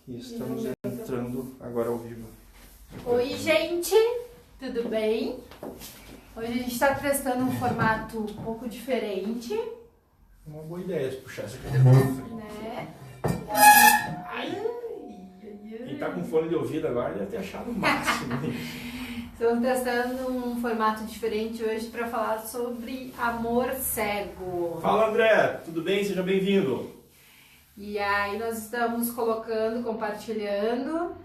E estamos entrando agora ao vivo. Oi, gente! Tudo bem? Hoje a gente está testando um formato um pouco diferente. Uma boa ideia de puxar essa cadeira pra frente. Né? Quem tá com fone de ouvido agora deve ter achado o máximo. Estamos testando um formato diferente hoje para falar sobre amor cego. Fala, André! Tudo bem? Seja bem-vindo! E aí nós estamos colocando, compartilhando. O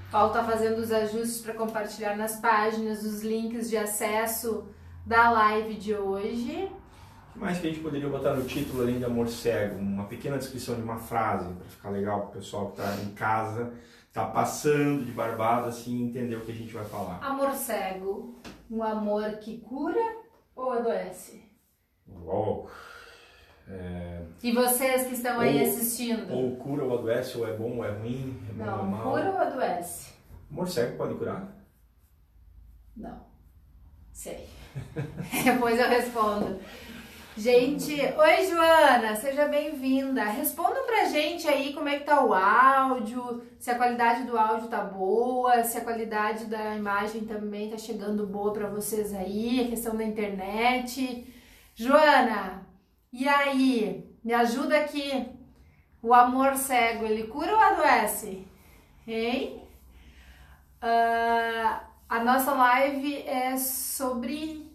Paulo está fazendo os ajustes para compartilhar nas páginas os links de acesso da live de hoje. O que mais que a gente poderia botar no título além de amor cego? Uma pequena descrição de uma frase para ficar legal para o pessoal que está em casa, está passando de barbada assim, entender o que a gente vai falar. Amor cego, um amor que cura ou adoece? Uou. E vocês que estão aí assistindo? Ou cura ou adoece, ou é bom ou é ruim, é bom ou é Não, mal. cura ou adoece? Amor cego pode curar? Não, sei. Depois eu respondo. Gente, oi Joana, seja bem-vinda. Respondam pra gente aí como é que tá o áudio, se a qualidade do áudio tá boa, se a qualidade da imagem também tá chegando boa pra vocês aí, a questão da internet. Joana, e aí, me ajuda aqui. O amor cego, ele cura ou adoece? Hein? A nossa live é sobre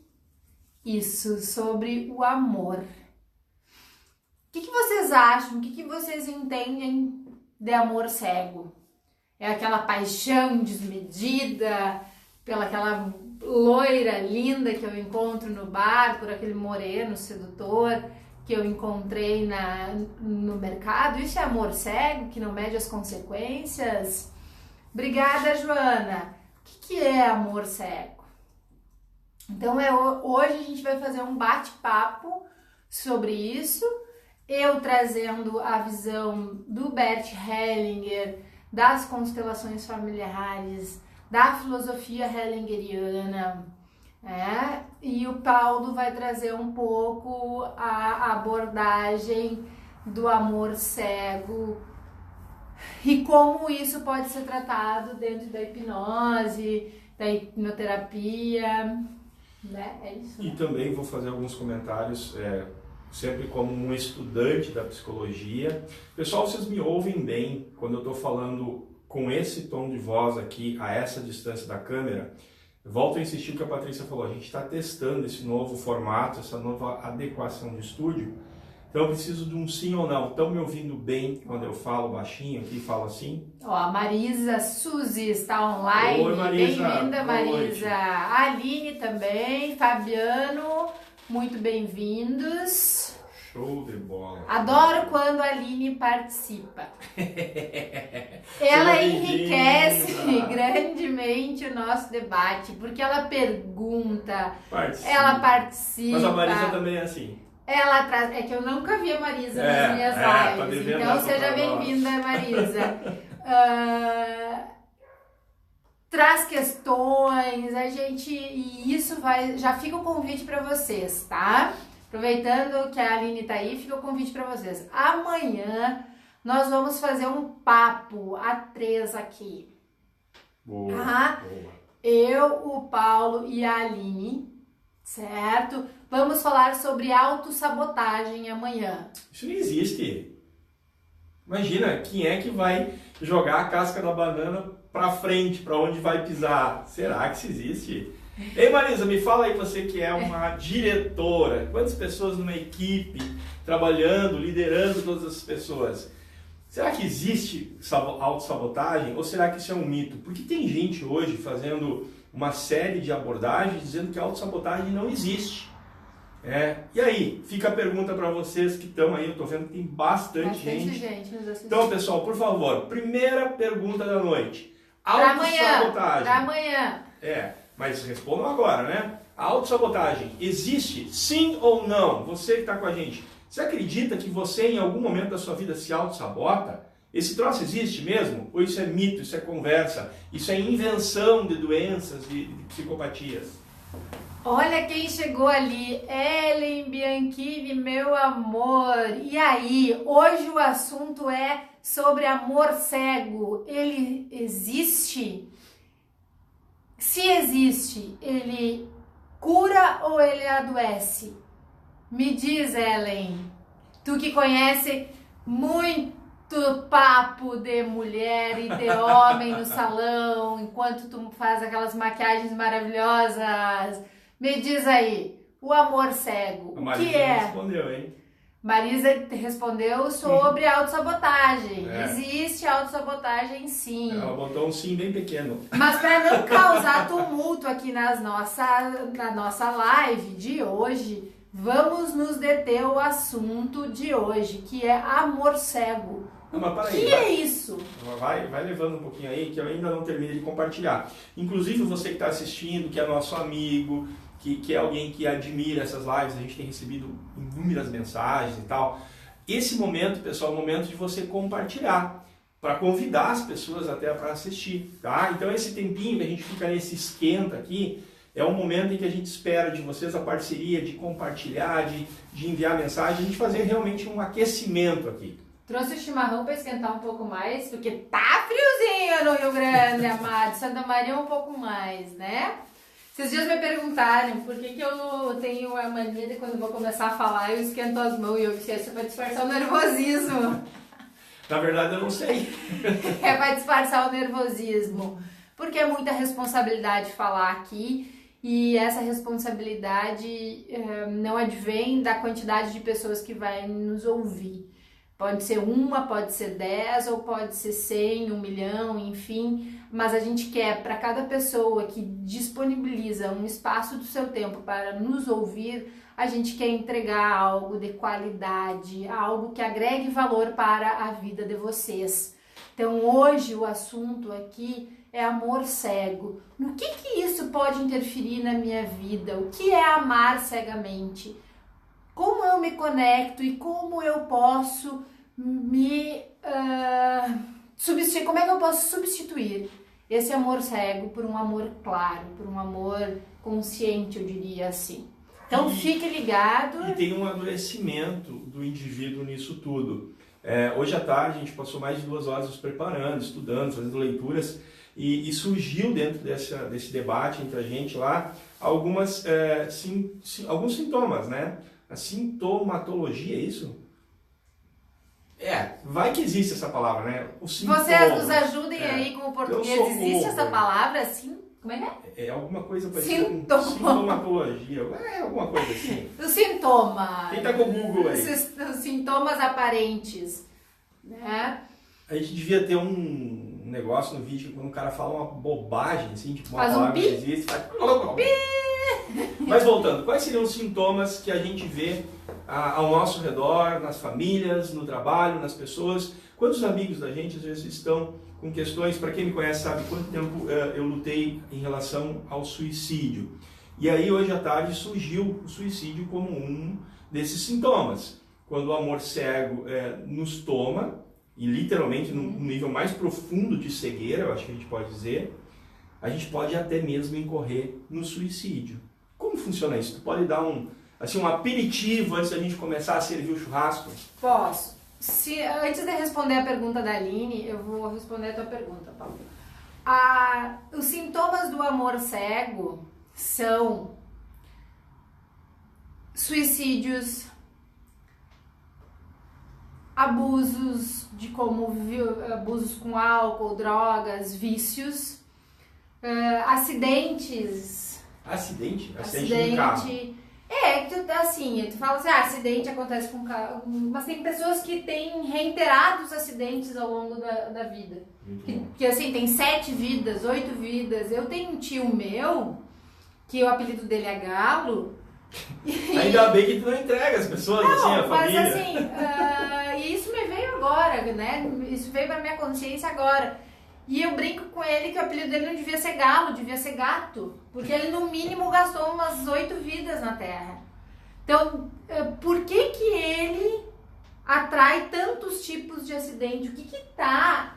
isso, sobre o amor. O que vocês acham? O que vocês entendem de amor cego? É aquela paixão desmedida pela aquela loira linda que eu encontro no bar, por aquele moreno sedutor que eu encontrei no mercado? Isso é amor cego, que não mede as consequências? Obrigada, Joana. O que é amor cego? Então, hoje a gente vai fazer um bate-papo sobre isso, eu trazendo a visão do Bert Hellinger, das constelações familiares, da filosofia hellingeriana, e o Paulo vai trazer um pouco a abordagem do amor cego e como isso pode ser tratado dentro da hipnose, da hipnoterapia, né? É isso. E também vou fazer alguns comentários, sempre como um estudante da psicologia. Pessoal, vocês me ouvem bem quando eu estou falando com esse tom de voz aqui, a essa distância da câmera? Volto a insistir o que a Patrícia falou, a gente está testando esse novo formato, essa nova adequação de estúdio, então eu preciso de um sim ou não. Estão me ouvindo bem quando eu falo baixinho aqui, falo assim? Ó, a Marisa Suzy está online. Oi, Marisa. Bem-vinda, Marisa. A Aline também, Fabiano, muito bem-vindos. Show de bola. Adoro quando a Aline participa. Ela enriquece grandemente o nosso debate, porque ela pergunta, ela participa. Mas a Marisa também é assim. Ela traz, é que eu nunca vi a Marisa nas minhas lives, então seja bem-vinda, Marisa. Traz questões, e isso já fica o convite para vocês, tá? Aproveitando que a Aline tá aí, fica o convite para vocês. Amanhã nós vamos fazer um papo a 3 aqui. Boa, tá? boa. Eu, o Paulo e a Aline, certo? Vamos falar sobre autossabotagem amanhã. Isso não existe. Imagina, quem é que vai jogar a casca da banana pra frente, pra onde vai pisar? Será que isso existe? Ei, Marisa, me fala aí, você que é uma diretora, quantas pessoas numa equipe, trabalhando, liderando todas essas pessoas? Será que existe autossabotagem ou será que isso é um mito? Porque tem gente hoje fazendo uma série de abordagens dizendo que a autossabotagem não existe. E aí, fica a pergunta para vocês que estão aí, eu estou vendo que tem bastante gente nos assistindo. Então, pessoal, por favor, primeira pergunta da noite. Para Autossabotagem. amanhã. Mas respondam agora, né? A autossabotagem existe? Sim ou não? Você que está com a gente, você acredita que você em algum momento da sua vida se autossabota? Esse troço existe mesmo? Ou isso é mito, isso é conversa, isso é invenção de doenças, de psicopatias? Olha quem chegou ali, Ellen Bianchini, meu amor. E aí, hoje o assunto é sobre amor cego. Ele existe? Se existe, ele cura ou ele adoece? Me diz, Ellen, tu que conhece muito papo de mulher e de homem no salão, enquanto tu faz aquelas maquiagens maravilhosas. Me diz aí, o amor cego, o que é? Respondeu, hein? Marisa respondeu sobre autossabotagem. É. Existe autossabotagem, sim. Ela botou um sim bem pequeno. Mas para não causar tumulto aqui na nossa live de hoje, vamos nos deter ao assunto de hoje, que é amor cego. Não, mas O peraí, que é isso? Vai levando um pouquinho aí, que eu ainda não terminei de compartilhar. Inclusive você que está assistindo, que é nosso amigo, que é alguém que admira essas lives, a gente tem recebido inúmeras mensagens e tal. Esse momento, pessoal, é o momento de você compartilhar, para convidar as pessoas até para assistir, tá? Então esse tempinho que a gente fica nesse esquenta aqui, é o momento em que a gente espera de vocês a parceria, de compartilhar, de enviar mensagem, de fazer realmente um aquecimento aqui. Trouxe o chimarrão para esquentar um pouco mais, porque tá friozinho no Rio Grande, amado. Santa Maria um pouco mais, né? Esses dias me perguntaram por que eu tenho a mania de quando vou começar a falar eu esquento as mãos e eu disse isso é para disfarçar o nervosismo. Na verdade eu não sei. É para disfarçar o nervosismo, porque é muita responsabilidade falar aqui e essa responsabilidade não advém da quantidade de pessoas que vai nos ouvir. Pode ser uma, pode ser 10 ou pode ser 100, 1 milhão, enfim, mas a gente quer, para cada pessoa que disponibiliza um espaço do seu tempo para nos ouvir, a gente quer entregar algo de qualidade, algo que agregue valor para a vida de vocês. Então hoje o assunto aqui é amor cego. No que isso pode interferir na minha vida? O que é amar cegamente? Como eu me conecto e como eu posso substituir, como é que eu posso substituir esse amor cego por um amor claro, por um amor consciente, eu diria assim. Então fique ligado. E tem um adoecimento do indivíduo nisso tudo. Hoje à tarde a gente passou mais de 2 horas nos preparando, estudando, fazendo leituras e surgiu dentro desse debate entre a gente lá alguns sintomas, né? A sintomatologia, é isso? Vai que existe essa palavra, né? Vocês nos ajudem aí com o português. Existe essa palavra assim? Como é que é? É alguma coisa parecida com sintomatologia. Alguma coisa assim. Os sintomas. Quem tá com o Google aí? Os sintomas aparentes, né? A gente devia ter um negócio no vídeo que quando o cara fala uma bobagem, assim, tipo uma faz palavra que existe, faz... Mas voltando, quais seriam os sintomas que a gente vê ao nosso redor, nas famílias, no trabalho, nas pessoas? Quantos amigos da gente às vezes estão com questões, para quem me conhece sabe quanto tempo eu lutei em relação ao suicídio. E aí hoje à tarde surgiu o suicídio como um desses sintomas. Quando o amor cego nos toma, e literalmente num nível mais profundo de cegueira, eu acho que a gente pode dizer, a gente pode até mesmo incorrer no suicídio. Como funciona isso? Tu pode dar um aperitivo antes da gente começar a servir o churrasco? Posso. Antes de responder a pergunta da Aline, eu vou responder a tua pergunta, Paulo. Os sintomas do amor cego são suicídios, abusos abusos com álcool, drogas, vícios, acidentes. Acidente? Acidente no carro. Tu fala assim, acidente acontece com carro, mas tem pessoas que têm reiterados acidentes ao longo da vida. Que assim, tem 7 vidas, 8 vidas. Eu tenho um tio meu, que o apelido dele é Galo. Ainda bem que tu não entrega as pessoas, assim, a família. Mas assim, isso me veio agora, né? Isso veio pra minha consciência agora. E eu brinco com ele que o apelido dele não devia ser Galo, devia ser Gato. Porque ele, no mínimo, gastou umas 8 vidas na Terra. Então, por que ele atrai tantos tipos de acidente? O que tá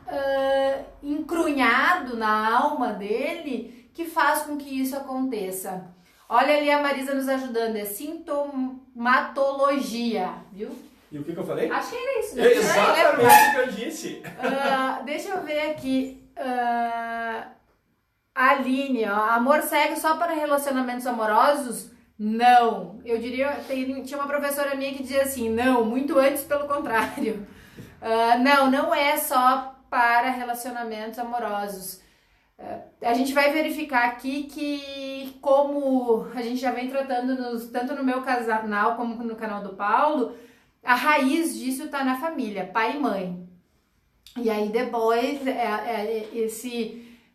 encrunhado na alma dele que faz com que isso aconteça? Olha ali a Marisa nos ajudando, é sintomatologia, viu? E o que eu falei? Acho que era isso. É exatamente o que eu disse. Deixa eu ver aqui. Aline, ó, amor cego só para relacionamentos amorosos? Não. Eu diria, tinha uma professora minha que dizia assim, não, muito antes pelo contrário. Não é só para relacionamentos amorosos. A gente vai verificar aqui que, como a gente já vem tratando tanto no meu canal como no canal do Paulo, a raiz disso está na família, pai e mãe. E aí depois,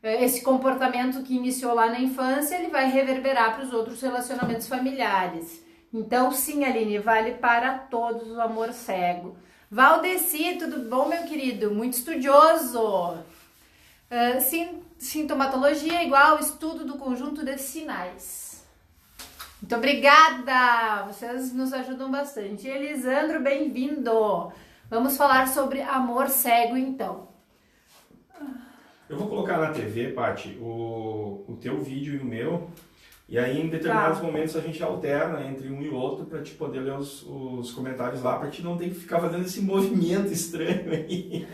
esse comportamento que iniciou lá na infância, ele vai reverberar para os outros relacionamentos familiares. Então, sim, Aline, vale para todos o amor cego. Valdeci, tudo bom, meu querido? Muito estudioso. Sintomatologia igual estudo do conjunto de sinais. Muito obrigada! Vocês nos ajudam bastante. Elisandro, bem-vindo! Vamos falar sobre amor cego, então. Eu vou colocar na TV, Paty, o teu vídeo e o meu. E aí, em determinados momentos, a gente alterna entre um e outro para te poder ler os comentários lá, para te não ter que ficar fazendo esse movimento estranho aí.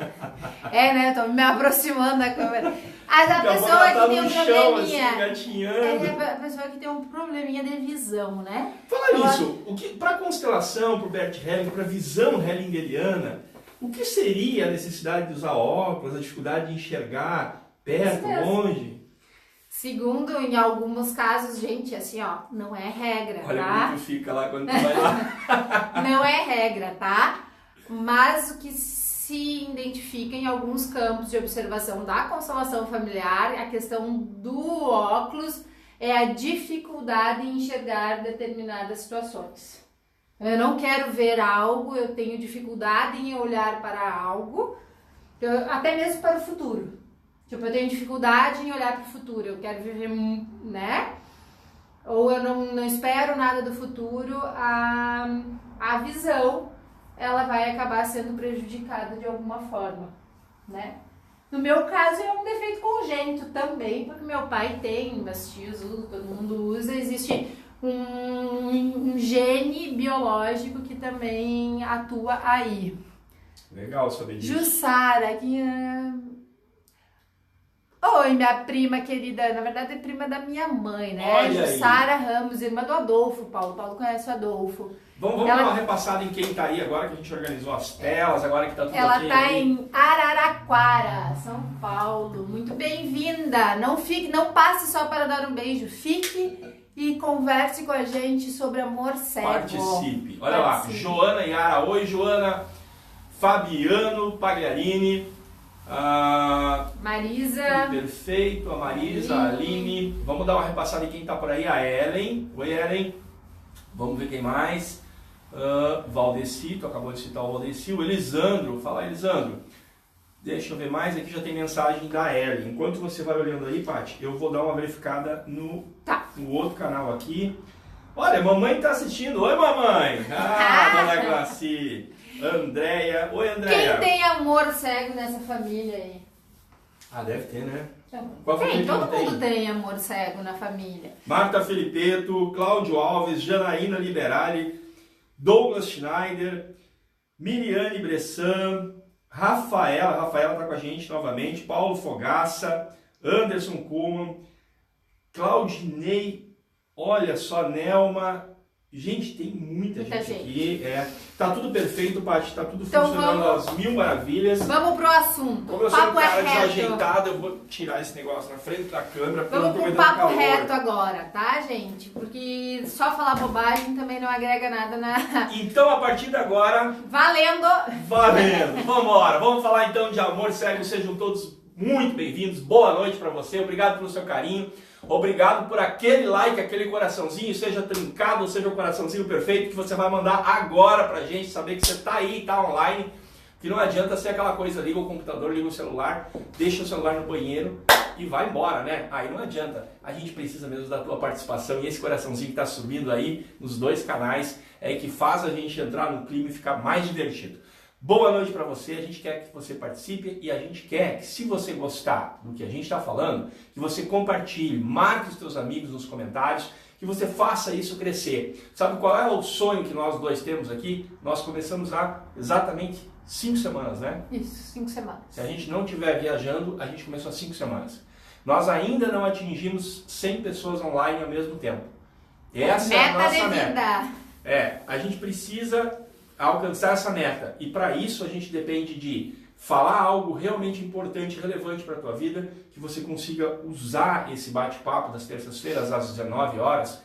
Né? Eu tô me aproximando da câmera. A pessoa que tem um probleminha. Assim, a pessoa que tem um probleminha de visão, né? Fala nisso, para a constelação, para o Bert Hellinger, para a visão hellingeriana, o que seria a necessidade de usar óculos, a dificuldade de enxergar perto, longe? Segundo, em alguns casos, gente, assim, ó, não é regra, Olha tá? como tu fica lá quando tu vai lá. Não é regra, tá? Mas o que se identifica em alguns campos de observação da constelação familiar, a questão do óculos é a dificuldade em enxergar determinadas situações. Eu não quero ver algo, eu tenho dificuldade em olhar para algo, até mesmo para o futuro. Tipo, eu tenho dificuldade em olhar para o futuro, eu quero viver, né? Ou eu não espero nada do futuro, a visão, ela vai acabar sendo prejudicada de alguma forma, né? No meu caso, é um defeito congênito também, porque meu pai tem, meus tios usam, todo mundo usa, existe um gene biológico que também atua aí. Legal saber disso. Jussara, que... Oi, minha prima querida, na verdade é prima da minha mãe, né? Olha Jussara Ramos, irmã do Adolfo, Paulo. Paulo conhece o Adolfo. Vamos dar uma repassada em quem tá aí agora, que a gente organizou as telas, agora que tá tudo Ela ok. tá em Araraquara, São Paulo. Muito bem-vinda. Não passe só para dar um beijo, fique e converse com a gente sobre amor cego. Participe. Olha lá, Joana Yara. Oi, Joana. Fabiano Pagliarini. Marisa. Perfeito, a Marisa, a Aline. Vamos dar uma repassada em quem tá por aí. A Ellen. Oi, Ellen. Vamos ver quem mais. Valdeci, tu acabou de citar o Valdeci. O Elisandro. Fala, Elisandro. Deixa eu ver mais. Aqui já tem mensagem da Ellen. Enquanto você vai olhando aí, Paty, eu vou dar uma verificada no outro canal aqui. Olha, mamãe tá assistindo. Oi, mamãe. Dona Glaci. Andréia. Oi, Andréia. Quem tem amor cego nessa família aí? Deve ter, né? Todo mundo tem amor cego na família. Marta Felipeto, Cláudio Alves, Janaína Liberali, Douglas Schneider, Miriane Bressan, Rafaela tá com a gente novamente, Paulo Fogaça, Anderson Kuhlmann, Claudinei, olha só, Nelma. Gente, tem muita gente aqui. Tá tudo perfeito, Paty, tá tudo funcionando às mil maravilhas. Vamos pro assunto. Como eu sou um cara desajeitado, eu vou tirar esse negócio na frente da câmera. Vamos pro papo reto agora, tá, gente? Porque só falar bobagem também não agrega nada na... Então, a partir de agora... Valendo! Vambora! Vamos falar então de amor cego. Sejam todos muito bem-vindos. Boa noite pra você. Obrigado pelo seu carinho. Obrigado por aquele like, aquele coraçãozinho, seja trincado ou seja o coraçãozinho perfeito que você vai mandar agora pra gente saber que você tá aí, tá online. Que não adianta ser aquela coisa, liga o computador, liga o celular, deixa o celular no banheiro e vai embora, né? Aí não adianta. A gente precisa mesmo da tua participação e esse coraçãozinho que tá subindo aí nos dois canais é que faz a gente entrar no clima e ficar mais divertido. Boa noite para você, a gente quer que você participe e a gente quer que, se você gostar do que a gente está falando, que você compartilhe, marque os seus amigos nos comentários que você faça isso crescer. Sabe qual é o sonho que nós dois temos aqui? Nós começamos há exatamente 5 semanas, né? Isso, 5 semanas. Se a gente não estiver viajando, a gente começou há 5 semanas. Nós ainda não atingimos 100 pessoas online ao mesmo tempo. Essa é a nossa meta. A gente precisa alcançar essa meta. E para isso a gente depende de falar algo realmente importante, relevante para a tua vida, que você consiga usar esse bate-papo das terças-feiras às 19 horas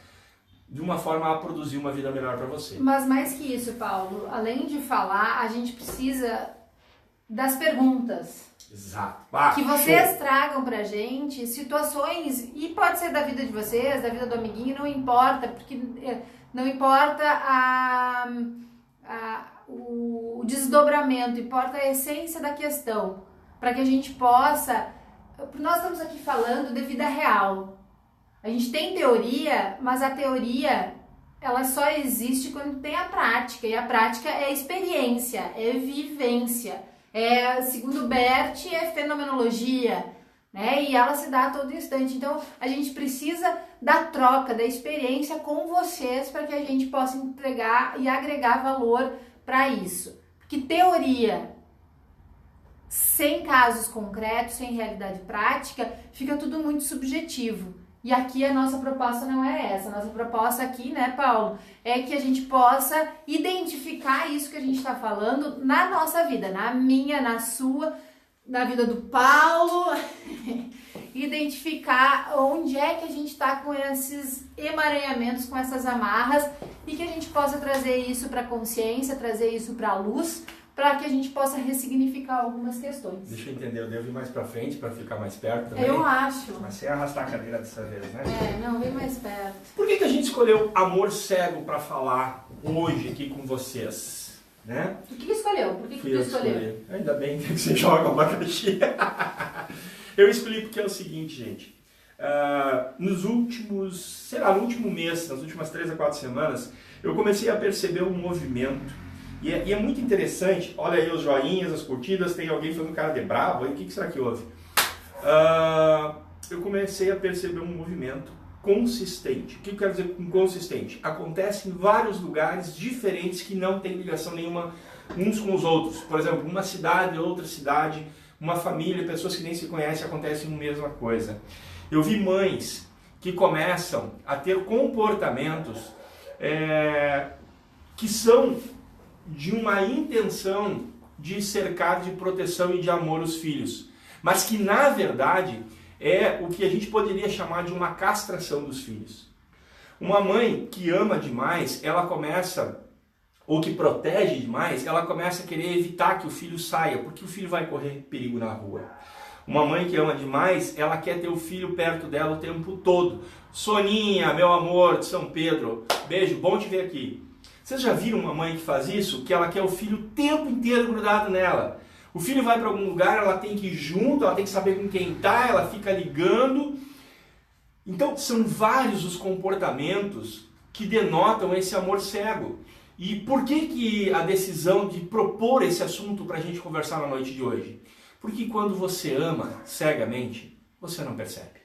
de uma forma a produzir uma vida melhor para você. Mas mais que isso, Paulo, além de falar, a gente precisa das perguntas. Exato. Que vocês tragam pra gente situações, e pode ser da vida de vocês, da vida do amiguinho, não importa, porque não importa o desdobramento, importa a essência da questão, para que a gente possa... Nós estamos aqui falando de vida real. A gente tem teoria, mas a teoria ela só existe quando tem a prática, e a prática é experiência, é vivência. Segundo Bert, é fenomenologia, né? E ela se dá a todo instante. Então, a gente precisa da troca, da experiência com vocês para que a gente possa entregar e agregar valor para isso. Porque teoria sem casos concretos, sem realidade prática, fica tudo muito subjetivo. E aqui a nossa proposta não é essa. A nossa proposta aqui, né, Paulo, é que a gente possa identificar isso que a gente está falando na nossa vida, na minha, na sua, na vida do Paulo, identificar onde é que a gente está com esses emaranhamentos, com essas amarras, e que a gente possa trazer isso para a consciência, trazer isso para a luz, para que a gente possa ressignificar algumas questões. Deixa eu entender, eu devo ir mais para frente para ficar mais perto também? Eu acho. Mas sem arrastar a cadeira dessa vez, né? Não, vem mais perto. Por que a gente escolheu amor cego para falar hoje aqui com vocês? Né? Por que escolheu? Por que tu escolheu? Ainda bem que você joga uma abacaxi. Eu escolhi porque é o seguinte, gente. No último mês, nas últimas 3 a 4 semanas, eu comecei a perceber um movimento. E é muito interessante, olha aí os joinhas, as curtidas, tem alguém fazendo cara de bravo aí, o que será que houve? Eu comecei a perceber um movimento consistente. O que eu quero dizer com consistente? Acontece em vários lugares diferentes que não tem ligação nenhuma uns com os outros. Por exemplo, uma cidade, outra cidade, uma família, pessoas que nem se conhecem, acontece a mesma coisa. Eu vi mães que começam a ter comportamentos que são de uma intenção de cercar de proteção e de amor os filhos, mas que na verdade é o que a gente poderia chamar de uma castração dos filhos. Uma mãe que ama demais, ela começa, ou que protege demais, ela começa a querer evitar que o filho saia, porque o filho vai correr perigo na rua. Uma mãe que ama demais, ela quer ter o filho perto dela o tempo todo. Soninha, meu amor de São Pedro, beijo, bom te ver aqui. Vocês já viram uma mãe que faz isso? Que ela quer o filho o tempo inteiro grudado nela. O filho vai para algum lugar, ela tem que ir junto, ela tem que saber com quem está, ela fica ligando. Então, são vários os comportamentos que denotam esse amor cego. E por que a decisão de propor esse assunto para a gente conversar na noite de hoje? Porque quando você ama cegamente, você não percebe.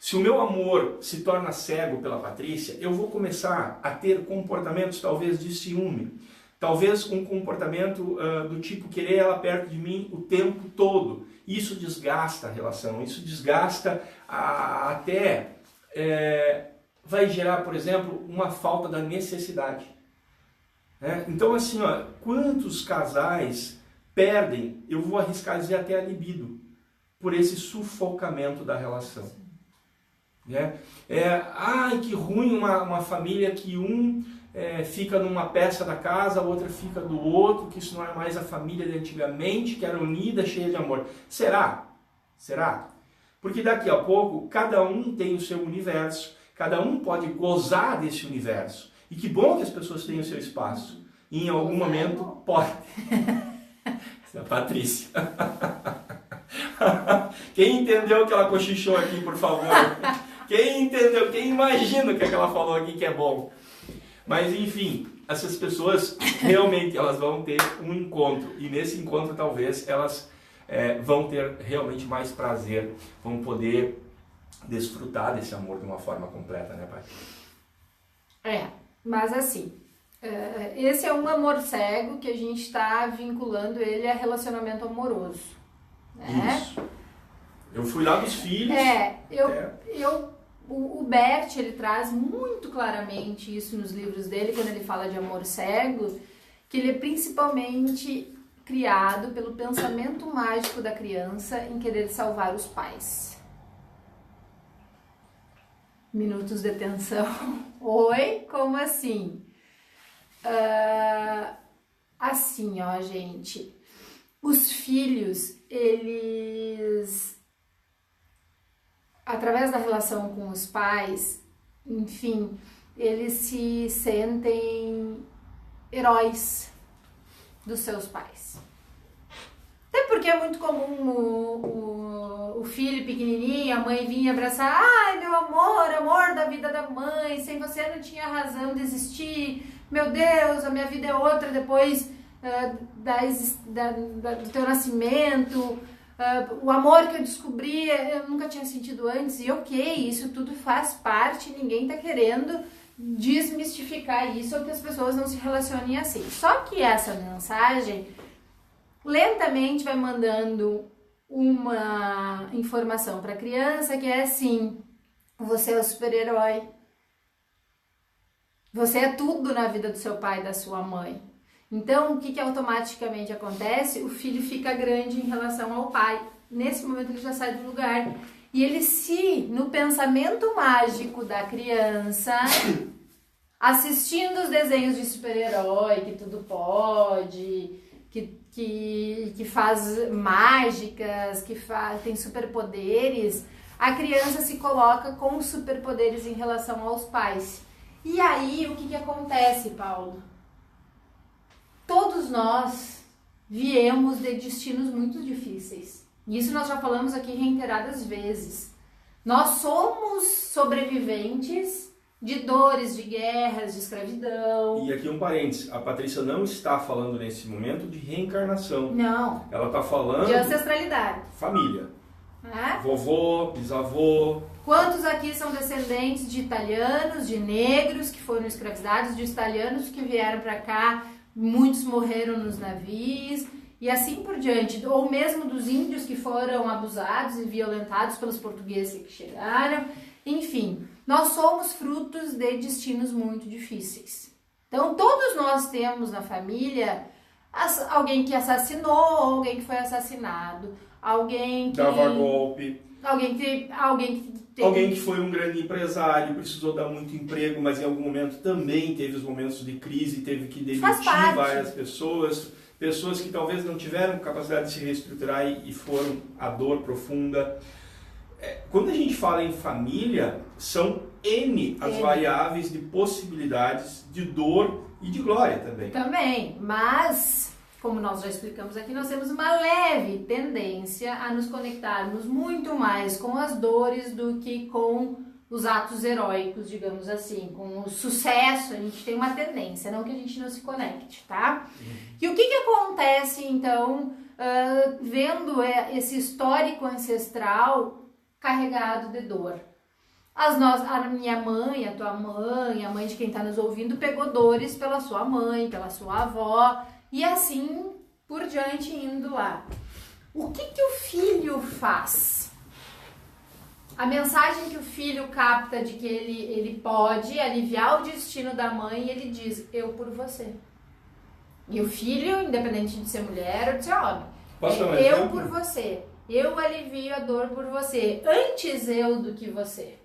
Se o meu amor se torna cego pela Patrícia, eu vou começar a ter comportamentos talvez de ciúme. Talvez um comportamento do tipo querer ela perto de mim o tempo todo. Isso desgasta a relação, isso desgasta vai gerar, por exemplo, uma falta da necessidade. Né? Então assim, quantos casais perdem, eu vou arriscar dizer até a libido, por esse sufocamento da relação. Que ruim uma família que fica numa peça da casa, a outra fica do outro, que isso não é mais a família de antigamente, que era unida, cheia de amor. Será? Será? Porque daqui a pouco, cada um tem o seu universo, cada um pode gozar desse universo. E que bom que as pessoas têm o seu espaço. E em algum momento, pode. Essa é a Patrícia. Quem entendeu que ela cochichou aqui, por favor? Quem entendeu? Quem imagina o que ela falou aqui que é bom? Mas enfim, essas pessoas realmente elas vão ter um encontro. E nesse encontro talvez elas vão ter realmente mais prazer. Vão poder desfrutar desse amor de uma forma completa, né, pai? Mas assim, esse é um amor cego que a gente está vinculando ele a relacionamento amoroso, né? Isso. Eu fui lá dos filhos. O Bert, ele traz muito claramente isso nos livros dele, quando ele fala de amor cego, que ele é principalmente criado pelo pensamento mágico da criança em querer salvar os pais. Minutos de tensão. Oi? Como assim? Assim, ó, gente. Os filhos, eles, através da relação com os pais, enfim, eles se sentem heróis dos seus pais. Até porque é muito comum o filho pequenininho, a mãe vinha abraçar, ai meu amor, amor da vida da mãe, sem você não tinha razão de existir, meu Deus, a minha vida é outra depois do teu nascimento, o amor que eu descobri eu nunca tinha sentido antes, e ok, isso tudo faz parte, ninguém tá querendo desmistificar isso ou que as pessoas não se relacionem assim. Só que essa mensagem lentamente vai mandando uma informação para a criança que é assim: você é o super-herói, você é tudo na vida do seu pai e da sua mãe. Então, o que automaticamente acontece? O filho fica grande em relação ao pai. Nesse momento ele já sai do lugar. E ele no pensamento mágico da criança, assistindo os desenhos de super-herói, que tudo pode, que faz mágicas, tem superpoderes, a criança se coloca com superpoderes em relação aos pais. E aí, o que acontece, Paulo? Todos nós viemos de destinos muito difíceis. Isso nós já falamos aqui reiteradas vezes. Nós somos sobreviventes de dores, de guerras, de escravidão. E aqui um parênteses, a Patrícia não está falando nesse momento de reencarnação. Não. Ela está falando de ancestralidade. Família. Vovô, bisavô. Quantos aqui são descendentes de italianos, de negros que foram escravizados, de italianos que vieram para cá, muitos morreram nos navios e assim por diante, ou mesmo dos índios que foram abusados e violentados pelos portugueses que chegaram. Enfim, nós somos frutos de destinos muito difíceis. Então, todos nós temos na família alguém que assassinou, alguém que foi assassinado, alguém que dava golpe, alguém que foi um grande empresário, precisou dar muito emprego, mas em algum momento também teve os momentos de crise, teve que demitir várias pessoas que talvez não tiveram capacidade de se reestruturar e foram à dor profunda. Quando a gente fala em família, são as variáveis de possibilidades de dor e de glória também. Também, mas, como nós já explicamos aqui, nós temos uma leve tendência a nos conectarmos muito mais com as dores do que com os atos heróicos, digamos assim, com o sucesso. A gente tem uma tendência, não que a gente não se conecte, tá? E o que acontece, então, vendo esse histórico ancestral carregado de dor? A minha mãe, a tua mãe, a mãe de quem está nos ouvindo, pegou dores pela sua mãe, pela sua avó, e assim por diante indo lá. O que o filho faz? A mensagem que o filho capta de que ele pode aliviar o destino da mãe, ele diz: eu por você. E o filho, independente de ser mulher ou de ser homem, eu por você. Eu alivio a dor por você. Antes eu do que você.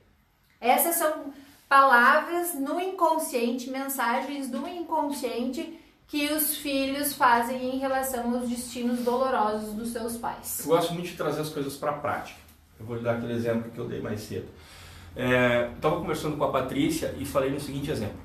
Essas são palavras no inconsciente, mensagens do inconsciente que os filhos fazem em relação aos destinos dolorosos dos seus pais. Eu gosto muito de trazer as coisas para a prática. Eu vou lhe dar aquele exemplo que eu dei mais cedo. Eu estava conversando com a Patrícia e falei no seguinte exemplo.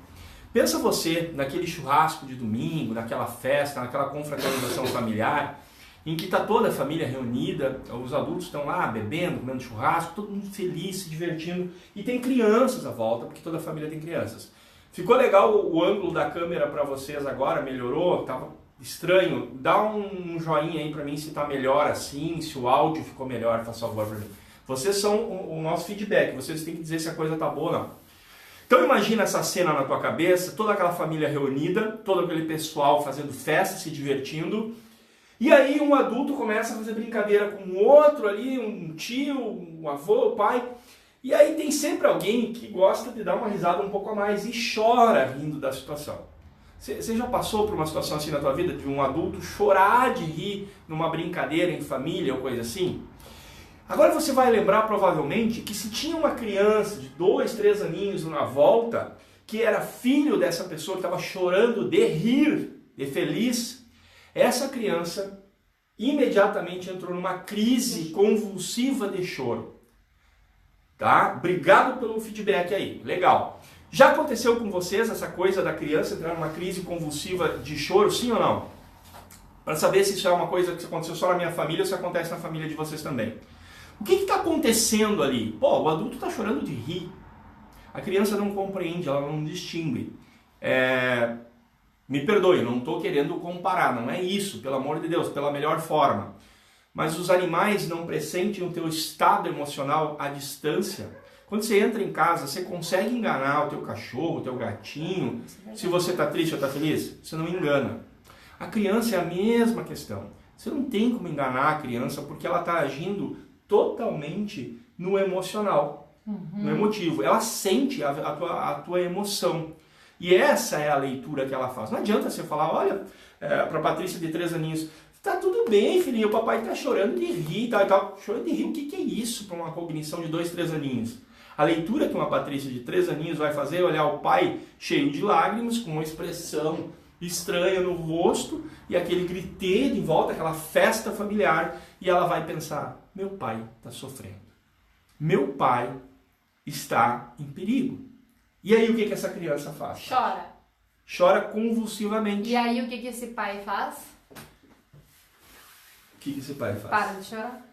Pensa você naquele churrasco de domingo, naquela festa, naquela confraternização familiar, em que está toda a família reunida, os adultos estão lá bebendo, comendo churrasco, todo mundo feliz, se divertindo, e tem crianças à volta, porque toda a família tem crianças. Ficou legal o ângulo da câmera para vocês agora? Melhorou? Estava estranho? Dá um joinha aí para mim se está melhor assim, se o áudio ficou melhor, faz favor para mim. Vocês são o nosso feedback, vocês têm que dizer se a coisa tá boa ou não. Então imagina essa cena na tua cabeça, toda aquela família reunida, todo aquele pessoal fazendo festa, se divertindo, e aí um adulto começa a fazer brincadeira com o outro ali, um tio, um avô, o pai, e aí tem sempre alguém que gosta de dar uma risada um pouco a mais e chora rindo da situação. Você já passou por uma situação assim na tua vida, de um adulto chorar de rir numa brincadeira em família ou coisa assim? Agora você vai lembrar provavelmente que se tinha uma criança de 2, 3 aninhos na volta, que era filho dessa pessoa que estava chorando de rir, de feliz, essa criança imediatamente entrou numa crise convulsiva de choro. Tá? Obrigado pelo feedback aí, legal. Já aconteceu com vocês essa coisa da criança entrar numa crise convulsiva de choro, sim ou não? Para saber se isso é uma coisa que aconteceu só na minha família ou se acontece na família de vocês também. O que está acontecendo ali? Pô, o adulto está chorando de rir. A criança não compreende, ela não distingue. Me perdoe, não estou querendo comparar, não é isso, pelo amor de Deus, pela melhor forma. Mas os animais não pressentem o teu estado emocional à distância. Quando você entra em casa, você consegue enganar o teu cachorro, o teu gatinho, se você está triste ou está feliz? Você não engana. A criança é a mesma questão. Você não tem como enganar a criança porque ela está agindo totalmente no emocional, no emotivo. Ela sente a tua emoção. E essa é a leitura que ela faz. Não adianta você falar, olha, para a Patrícia de 3 aninhos, tá tudo bem, filhinho, o papai tá chorando de rir e tal. Chorando de rir, o que é isso para uma cognição de 2, 3 aninhos? A leitura que uma Patrícia de 3 aninhos vai fazer é olhar o pai cheio de lágrimas, com uma expressão estranha no rosto e aquele griteiro em volta, aquela festa familiar, e ela vai pensar, meu pai está sofrendo. Meu pai está em perigo. E aí o que essa criança faz? Chora. Chora convulsivamente. E aí o que esse pai faz? O que esse pai faz? Para de chorar.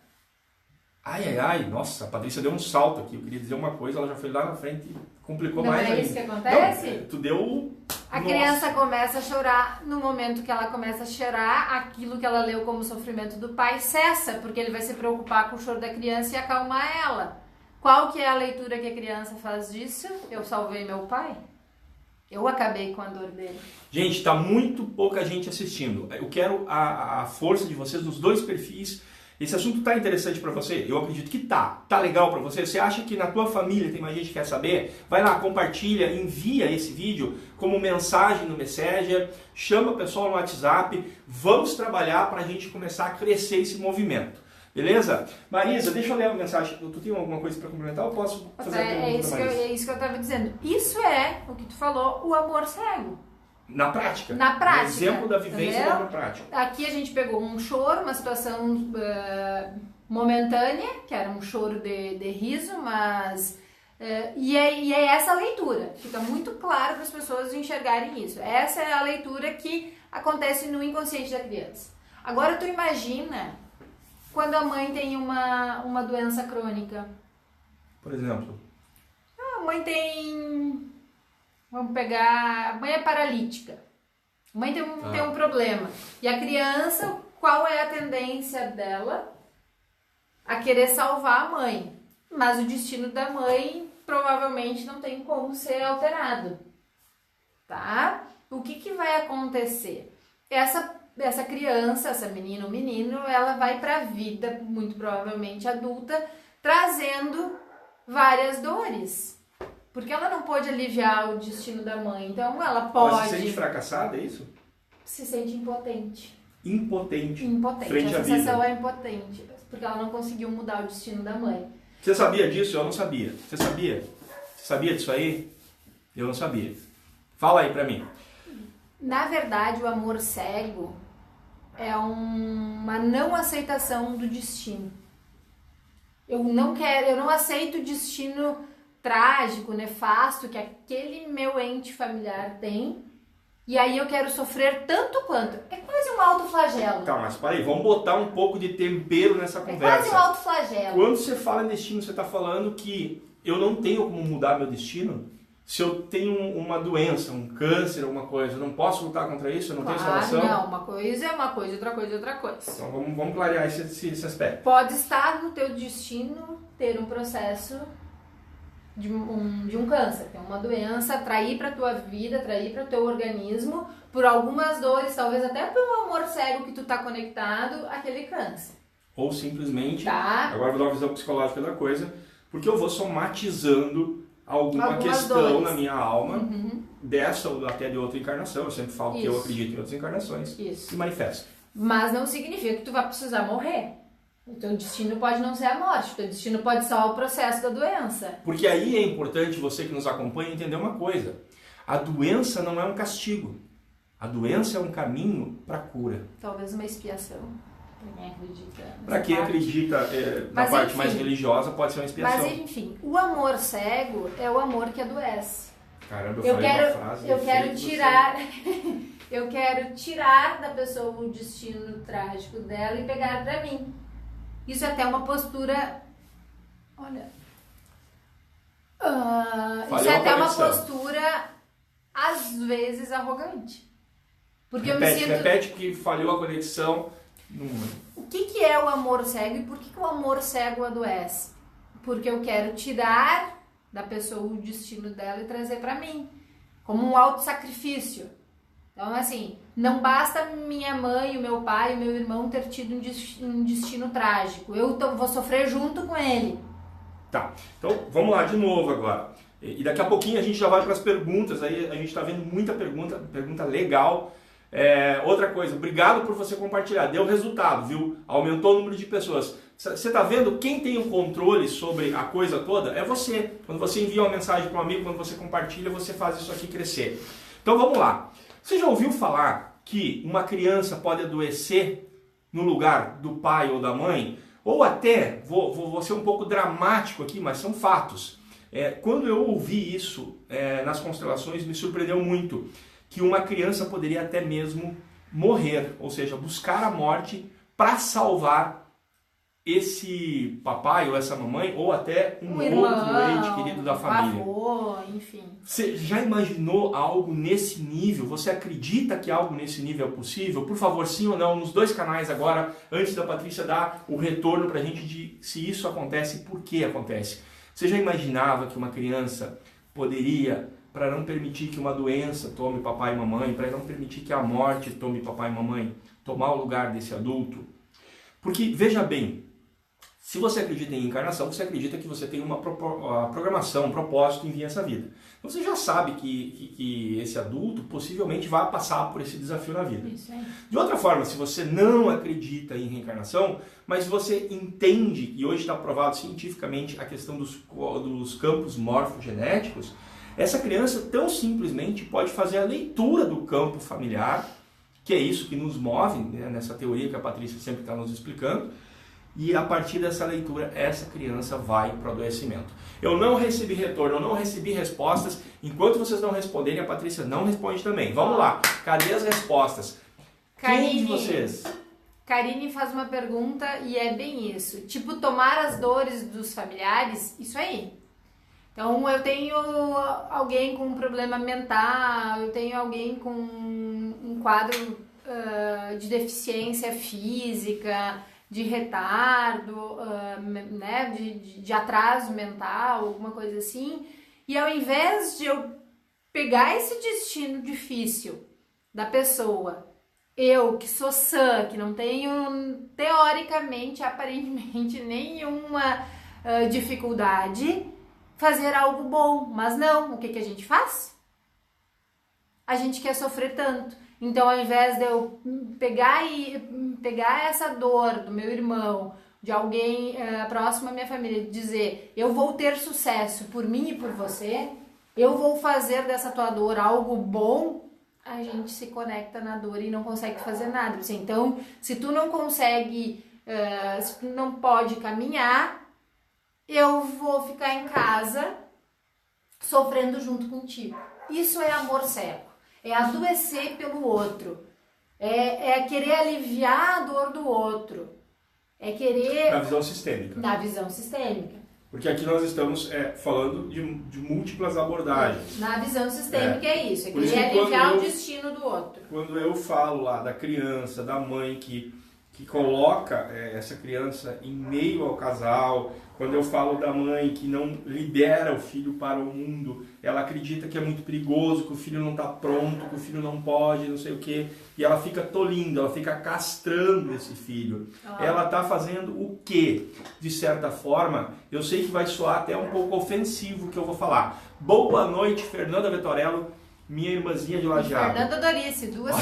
Ai, nossa, a Patrícia deu um salto aqui. Eu queria dizer uma coisa, ela já foi lá na frente e complicou Não mais é ainda. isso que acontece? Não, tu deu... A criança começa a chorar, no momento que ela começa a chorar, aquilo que ela leu como sofrimento do pai cessa, porque ele vai se preocupar com o choro da criança e acalmar ela. Qual que é a leitura que a criança faz disso? Eu salvei meu pai? Eu acabei com a dor dele. Gente, tá muito pouca gente assistindo. Eu quero a força de vocês nos 2 perfis. Esse assunto tá interessante para você? Eu acredito que tá. Tá legal para você? Você acha que na tua família tem mais gente que quer saber? Vai lá, compartilha, envia esse vídeo como mensagem no Messenger, chama o pessoal no WhatsApp, vamos trabalhar para a gente começar a crescer esse movimento. Beleza? Marisa, deixa eu ler a mensagem. Tu tem alguma coisa para complementar ou posso fazer a pergunta mais? É isso que eu tava dizendo. Isso é o que tu falou, o amor cego. Na prática. Na prática. Um exemplo da vivência entendeu? na prática. Aqui a gente pegou um choro, uma situação momentânea, que era um choro de riso, mas... E é essa a leitura. Fica muito claro para as pessoas enxergarem isso. Essa é a leitura que acontece no inconsciente da criança. Agora tu imagina quando a mãe tem uma doença crônica. Por exemplo? A mãe tem... Vamos pegar... A mãe é paralítica. A mãe tem um problema. E a criança, qual é a tendência dela? A querer salvar a mãe. Mas o destino da mãe provavelmente não tem como ser alterado. Tá? O que vai acontecer? Essa criança, essa menina ou menino, ela vai para a vida, muito provavelmente adulta, trazendo várias dores. Porque ela não pode aliviar o destino da mãe. Então ela pode... Ela se sente fracassada, é isso? Se sente impotente. Impotente. Frente à sensação é impotente. Porque ela não conseguiu mudar o destino da mãe. Você sabia disso? Eu não sabia. Você sabia? Você sabia disso aí? Eu não sabia. Fala aí pra mim. Na verdade, o amor cego é uma não aceitação do destino. Eu não aceito o destino trágico, nefasto que aquele meu ente familiar tem, e aí eu quero sofrer tanto quanto. É quase um autoflagelo. Tá, mas peraí, vamos botar um pouco de tempero nessa conversa. É quase um autoflagelo. Quando você fala em destino, você está falando que eu não tenho como mudar meu destino? Se eu tenho uma doença, um câncer, alguma coisa, eu não posso lutar contra isso? Eu não tenho salvação? Não, uma coisa é uma coisa, outra coisa é outra coisa. Então vamos clarear esse aspecto. Pode estar no teu destino ter um processo de um câncer, que é uma doença, atrair para tua vida, atrair para o teu organismo, por algumas dores, talvez até por um amor cego que tu tá conectado àquele câncer. Ou simplesmente, Tá. agora vou dar uma visão psicológica da coisa, porque eu vou somatizando alguma questão dores na minha alma, dessa ou até de outra encarnação. Eu sempre falo que eu acredito em outras encarnações. Isso. Se manifesta. Mas não significa que tu vai precisar morrer. O teu destino pode não ser a morte, o teu destino pode ser o processo da doença. Porque aí é importante você que nos acompanha entender uma coisa. A doença não é um castigo. A doença é um caminho para a cura. Talvez uma expiação. Pra quem acredita. Para quem acredita na Mas, parte enfim, mais religiosa, pode ser uma expiação. Mas enfim, o amor cego é o amor que adoece. Caramba, Eu falei quero, uma frase. eu quero tirar, eu quero tirar da pessoa o destino trágico dela e pegar pra mim. Isso é até uma postura, olha, isso é até uma postura às vezes arrogante. Porque eu me sinto... Repete que falhou a conexão. O que é o amor cego e por que o amor cego adoece? Porque eu quero tirar da pessoa o destino dela e trazer pra mim, como um autossacrifício. Então, assim, não basta minha mãe, o meu pai, o meu irmão ter tido um destino trágico. Eu vou sofrer junto com ele. Tá, então vamos lá de novo agora. E daqui a pouquinho a gente já vai para as perguntas. Aí a gente está vendo muita pergunta legal. Outra coisa, obrigado por você compartilhar. Deu resultado, viu? Aumentou o número de pessoas. Você está vendo quem tem o controle sobre a coisa toda? É você. Quando você envia uma mensagem para um amigo, quando você compartilha, você faz isso aqui crescer. Então vamos lá. Você já ouviu falar que uma criança pode adoecer no lugar do pai ou da mãe? Ou até, vou ser um pouco dramático aqui, mas são fatos. Quando eu ouvi isso nas constelações, me surpreendeu muito. Que uma criança poderia até mesmo morrer, ou seja, buscar a morte para salvar esse papai ou essa mamãe, ou até um outro ente querido da família. Avô, enfim. Você já imaginou algo nesse nível? Você acredita que algo nesse nível é possível? Por favor, sim ou não, nos dois canais agora, antes da Patrícia dar o retorno para a gente de se isso acontece e por que acontece. Você já imaginava que uma criança poderia, para não permitir que uma doença tome papai e mamãe, para não permitir que a morte tome papai e mamãe, tomar o lugar desse adulto? Porque, veja bem, se você acredita em encarnação, você acredita que você tem uma programação, um propósito em vir essa vida. Então você já sabe que esse adulto possivelmente vai passar por esse desafio na vida. Isso aí. De outra forma, se você não acredita em reencarnação, mas você entende, e hoje está provado cientificamente a questão dos campos morfogenéticos, essa criança tão simplesmente pode fazer a leitura do campo familiar, que é isso que nos move, né, nessa teoria que a Patrícia sempre está nos explicando, e a partir dessa leitura, essa criança vai para o adoecimento. Eu não recebi retorno, eu não recebi respostas. Enquanto vocês não responderem, a Patrícia não responde também. Vamos lá, cadê as respostas? Quem de vocês? Karine faz uma pergunta e é bem isso. Tipo, tomar as dores dos familiares, isso aí. Então, eu tenho alguém com um problema mental, eu tenho alguém com um quadro de deficiência física, de retardo, né, de atraso mental, alguma coisa assim. E ao invés de eu pegar esse destino difícil da pessoa, eu que sou sã, que não tenho teoricamente, aparentemente nenhuma dificuldade, fazer algo bom. Mas não, o que a gente faz? A gente quer sofrer tanto. Então, ao invés de eu pegar essa dor do meu irmão, de alguém próximo à minha família, dizer, eu vou ter sucesso por mim e por você, eu vou fazer dessa tua dor algo bom, a gente se conecta na dor e não consegue fazer nada. Então, se tu não consegue, se tu não pode caminhar, eu vou ficar em casa sofrendo junto contigo. Isso é amor cego. É adoecer pelo outro. É querer aliviar a dor do outro. É querer... Na visão sistêmica. Na visão sistêmica. Porque aqui nós estamos falando de múltiplas abordagens. Na visão sistêmica é isso, Por que isso é que aliviar o destino do outro. Quando eu falo lá da criança, da mãe que coloca essa criança em meio ao casal, quando eu falo da mãe que não libera o filho para o mundo, ela acredita que é muito perigoso, que o filho não está pronto, que o filho não pode, não sei o quê, e ela fica tolindo, ela fica castrando esse filho. Ela está fazendo o quê? De certa forma, eu sei que vai soar até um pouco ofensivo o que eu vou falar. Boa noite, Fernanda Vettorello, minha irmãzinha de Lajeado. Fernanda Dorice, duas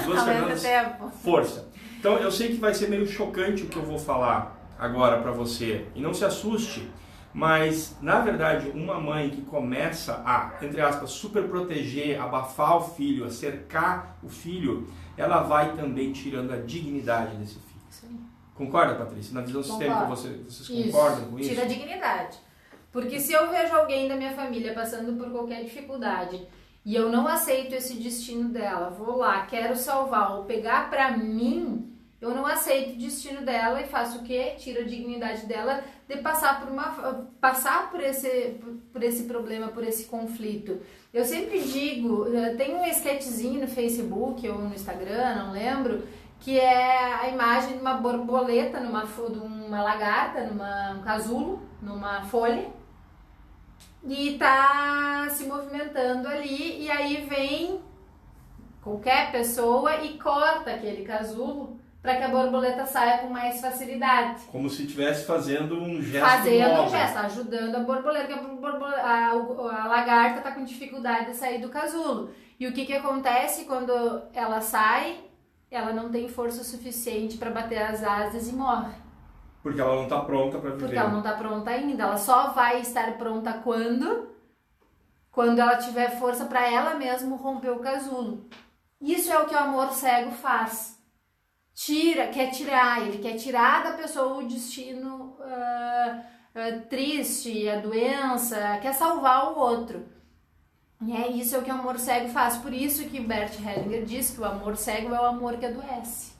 Duas Fernandas, tempo. Força. Então, eu sei que vai ser meio chocante o que eu vou falar agora para você, e não se assuste, mas, na verdade, uma mãe que começa a, entre aspas, super proteger, abafar o filho, a cercar o filho, ela vai também tirando a dignidade desse filho. Sim. Concorda, Patrícia? Na visão sistêmica, vocês concordam com isso? Tira a dignidade. Porque se eu vejo alguém da minha família passando por qualquer dificuldade e eu não aceito esse destino dela, vou lá, quero salvar ou pegar pra mim, eu não aceito o destino dela e faço o quê? Tiro a dignidade dela de passar por esse problema, por esse conflito. Eu sempre digo, tem um sketchzinho no Facebook ou no Instagram, não lembro, que é a imagem de uma borboleta, de uma lagarta, um casulo, numa folha, e tá se movimentando ali, e aí vem qualquer pessoa e corta aquele casulo para que a borboleta saia com mais facilidade. Como se estivesse fazendo um gesto ajudando a borboleta, porque a lagarta está com dificuldade de sair do casulo. E o que acontece quando ela sai? Ela não tem força suficiente para bater as asas e morre. Porque ela não está pronta para viver. Porque ela não está pronta ainda. Ela só vai estar pronta quando ela tiver força para ela mesma romper o casulo. Isso é o que o amor cego faz. Ele quer tirar da pessoa o destino triste, a doença, quer salvar o outro. Isso é o que o amor cego faz. Por isso que Bert Hellinger diz que o amor cego é o amor que adoece.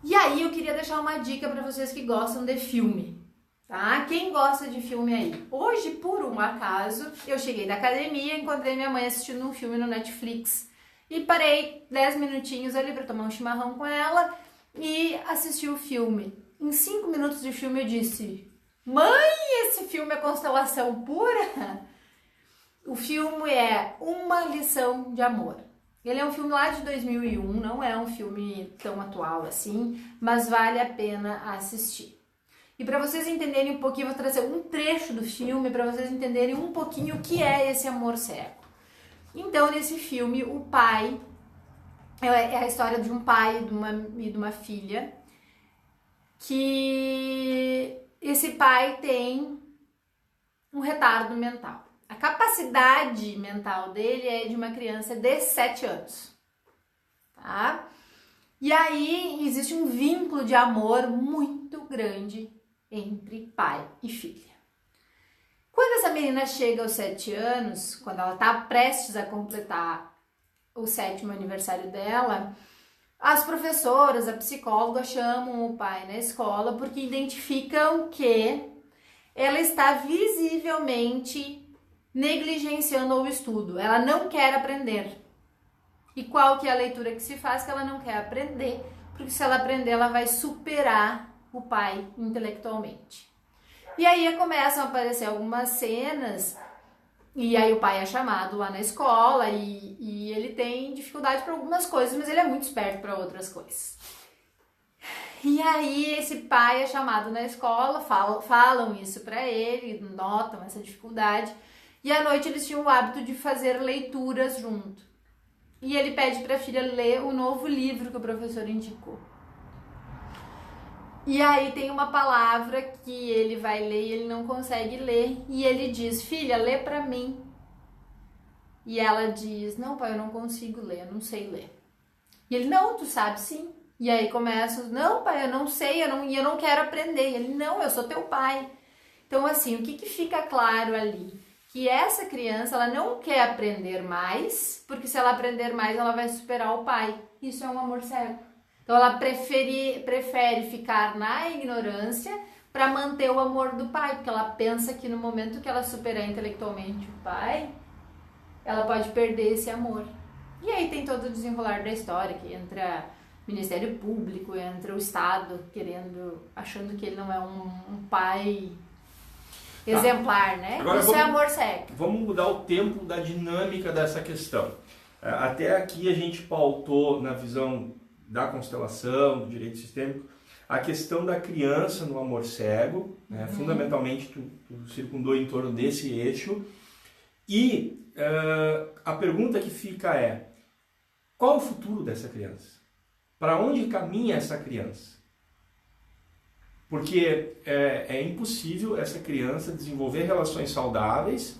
E aí eu queria deixar uma dica para vocês que gostam de filme, tá? Quem gosta de filme aí? Hoje, por um acaso, eu cheguei da academia e encontrei minha mãe assistindo um filme no Netflix. E parei 10 minutinhos ali para tomar um chimarrão com ela e assisti o filme. Em 5 minutos de filme eu disse: mãe, esse filme é constelação pura? O filme é Uma Lição de Amor. Ele é um filme lá de 2001, não é um filme tão atual assim, mas vale a pena assistir. E para vocês entenderem um pouquinho, eu vou trazer um trecho do filme para vocês entenderem um pouquinho o que é esse amor cego. Então, nesse filme, o pai, é a história de um pai e de uma filha, que esse pai tem um retardo mental. A capacidade mental dele é de uma criança de 7 anos, tá? E aí existe um vínculo de amor muito grande entre pai e filha. Quando essa menina chega aos 7 anos, quando ela está prestes a completar o 7º aniversário dela, as professoras, a psicóloga chamam o pai na escola porque identificam que ela está visivelmente negligenciando o estudo. Ela não quer aprender. E qual que é a leitura que se faz? Que ela não quer aprender, porque se ela aprender, ela vai superar o pai intelectualmente. E aí começam a aparecer algumas cenas, e aí o pai é chamado lá na escola, e ele tem dificuldade para algumas coisas, mas ele é muito esperto para outras coisas. E aí esse pai é chamado na escola, falam isso para ele, notam essa dificuldade, e à noite eles tinham o hábito de fazer leituras junto. E ele pede para a filha ler o novo livro que o professor indicou. E aí tem uma palavra que ele vai ler e ele não consegue ler. E ele diz: filha, lê pra mim. E ela diz: não, pai, eu não consigo ler, eu não sei ler. E ele: não, tu sabe sim. E aí começa: não, pai, eu não sei, eu não quero aprender. E ele: não, eu sou teu pai. Então, assim, o que fica claro ali? Que essa criança, ela não quer aprender mais, porque se ela aprender mais, ela vai superar o pai. Isso é um amor cego. Então ela prefere ficar na ignorância para manter o amor do pai, porque ela pensa que no momento que ela superar intelectualmente o pai, ela pode perder esse amor. E aí tem todo o desenrolar da história, que entra o Ministério Público, entra o Estado achando que ele não é um pai exemplar, né? Agora Isso é amor cego. Vamos mudar o tempo da dinâmica dessa questão. Até aqui a gente pautou na visão da constelação, do direito sistêmico, a questão da criança no amor cego, né? Fundamentalmente tu circundou em torno desse eixo. E a pergunta que fica é, qual o futuro dessa criança? Para onde caminha essa criança? Porque é impossível essa criança desenvolver relações saudáveis.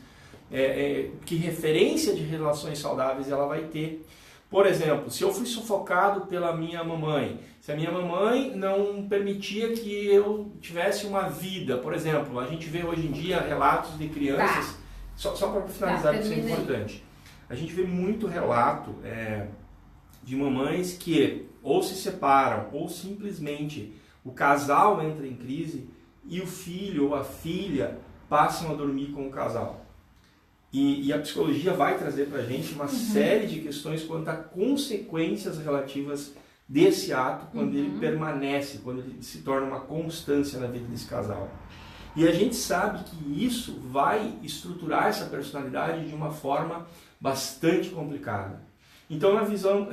Que referência de relações saudáveis ela vai ter? Por exemplo, se eu fui sufocado pela minha mamãe, se a minha mamãe não permitia que eu tivesse uma vida, por exemplo, a gente vê hoje em dia relatos de crianças, só para finalizar, que isso é importante, a gente vê muito relato de mamães que ou se separam ou simplesmente o casal entra em crise e o filho ou a filha passam a dormir com o casal. E a psicologia vai trazer para a gente uma série de questões quanto a consequências relativas desse ato quando ele permanece, quando ele se torna uma constância na vida desse casal. E a gente sabe que isso vai estruturar essa personalidade de uma forma bastante complicada. Então, na visão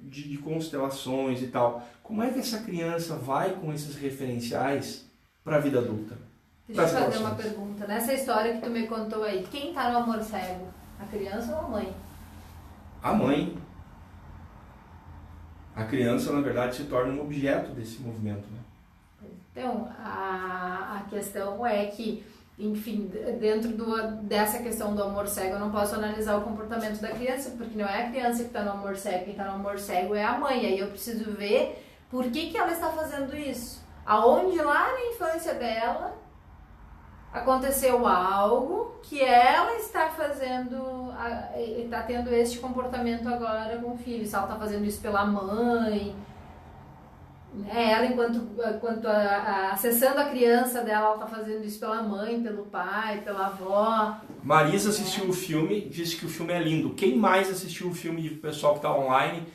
de constelações e tal, como é que essa criança vai com esses referenciais para a vida adulta? Deixa eu fazer uma pergunta. Nessa história que tu me contou aí, quem tá no amor cego? A criança ou a mãe? A mãe. A criança, na verdade, se torna um objeto desse movimento, né? Então, a questão é que, enfim, dentro dessa questão do amor cego, eu não posso analisar o comportamento da criança, porque não é a criança que está no amor cego, quem está no amor cego é a mãe. Aí eu preciso ver por que ela está fazendo isso. Aonde lá na infância dela aconteceu algo que ela está fazendo, está tendo este comportamento agora com o filho. Se ela está fazendo isso pela mãe, né? Ela enquanto acessando a criança dela, ela está fazendo isso pela mãe, pelo pai, pela avó. Marisa assistiu o filme, disse que o filme é lindo. Quem mais assistiu o filme de pessoal que está online?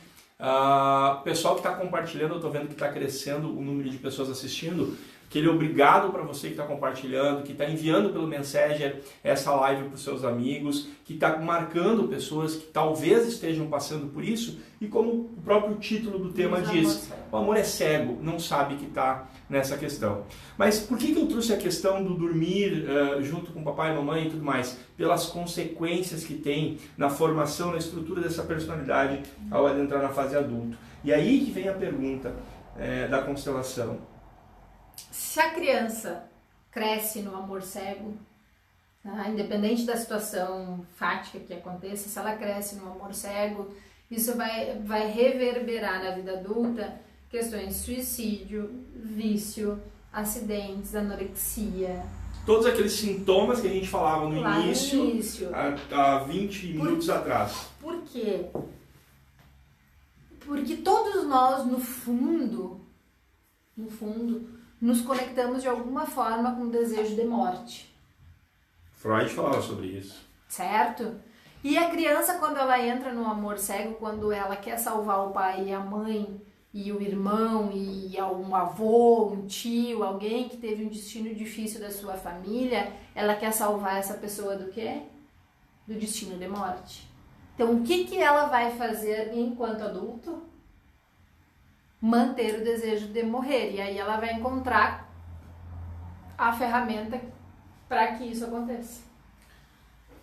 Pessoal que está compartilhando, eu estou vendo que está crescendo o número de pessoas assistindo. Aquele obrigado para você que está compartilhando, que está enviando pelo Messenger essa live para os seus amigos, que está marcando pessoas que talvez estejam passando por isso, e como o próprio título do tema diz, o amor é cego, não sabe que está nessa questão. Mas por que eu trouxe a questão do dormir junto com papai e mamãe e tudo mais? Pelas consequências que tem na formação, na estrutura dessa personalidade ao adentrar na fase adulta. E aí que vem a pergunta da constelação. Se a criança cresce no amor cego, tá? Independente da situação fática que aconteça, se ela cresce no amor cego, isso vai reverberar na vida adulta questões de suicídio, vício, acidentes, anorexia. Todos aqueles sintomas que a gente falava no início, há 20 minutos atrás. Por quê? Porque todos nós, no fundo, nos conectamos de alguma forma com o desejo de morte. Freud falava sobre isso. Certo? E a criança, quando ela entra no amor cego, quando ela quer salvar o pai e a mãe, e o irmão, e um avô, um tio, alguém que teve um destino difícil da sua família, ela quer salvar essa pessoa do quê? Do destino de morte. Então, o que ela vai fazer enquanto adulto? Manter o desejo de morrer. E aí ela vai encontrar a ferramenta para que isso aconteça.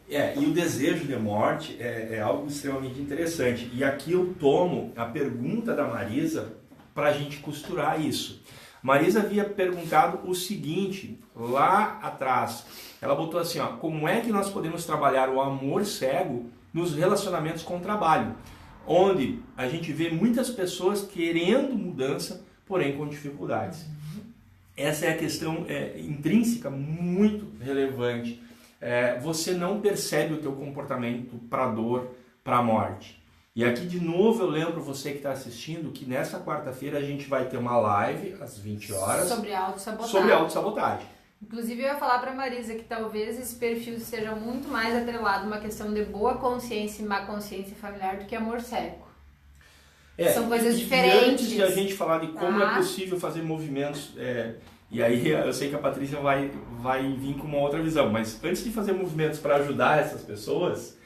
E o desejo de morte é algo extremamente interessante. E aqui eu tomo a pergunta da Marisa para a gente costurar isso. Marisa havia perguntado o seguinte, lá atrás. Ela botou assim, como é que nós podemos trabalhar o amor cego nos relacionamentos com o trabalho? Onde a gente vê muitas pessoas querendo mudança, porém com dificuldades. Essa é a questão intrínseca muito relevante. Você não percebe o teu comportamento para a dor, para a morte. E aqui de novo eu lembro você que está assistindo que nessa quarta-feira a gente vai ter uma live às 20 horas sobre autossabotagem. Sobre autossabotagem. Inclusive eu ia falar para Marisa que talvez esse perfil seja muito mais atrelado a uma questão de boa consciência e má consciência familiar do que amor cego. São coisas diferentes. E antes de a gente falar de como é possível fazer movimentos, e aí eu sei que a Patrícia vai vir com uma outra visão, mas antes de fazer movimentos para ajudar essas pessoas,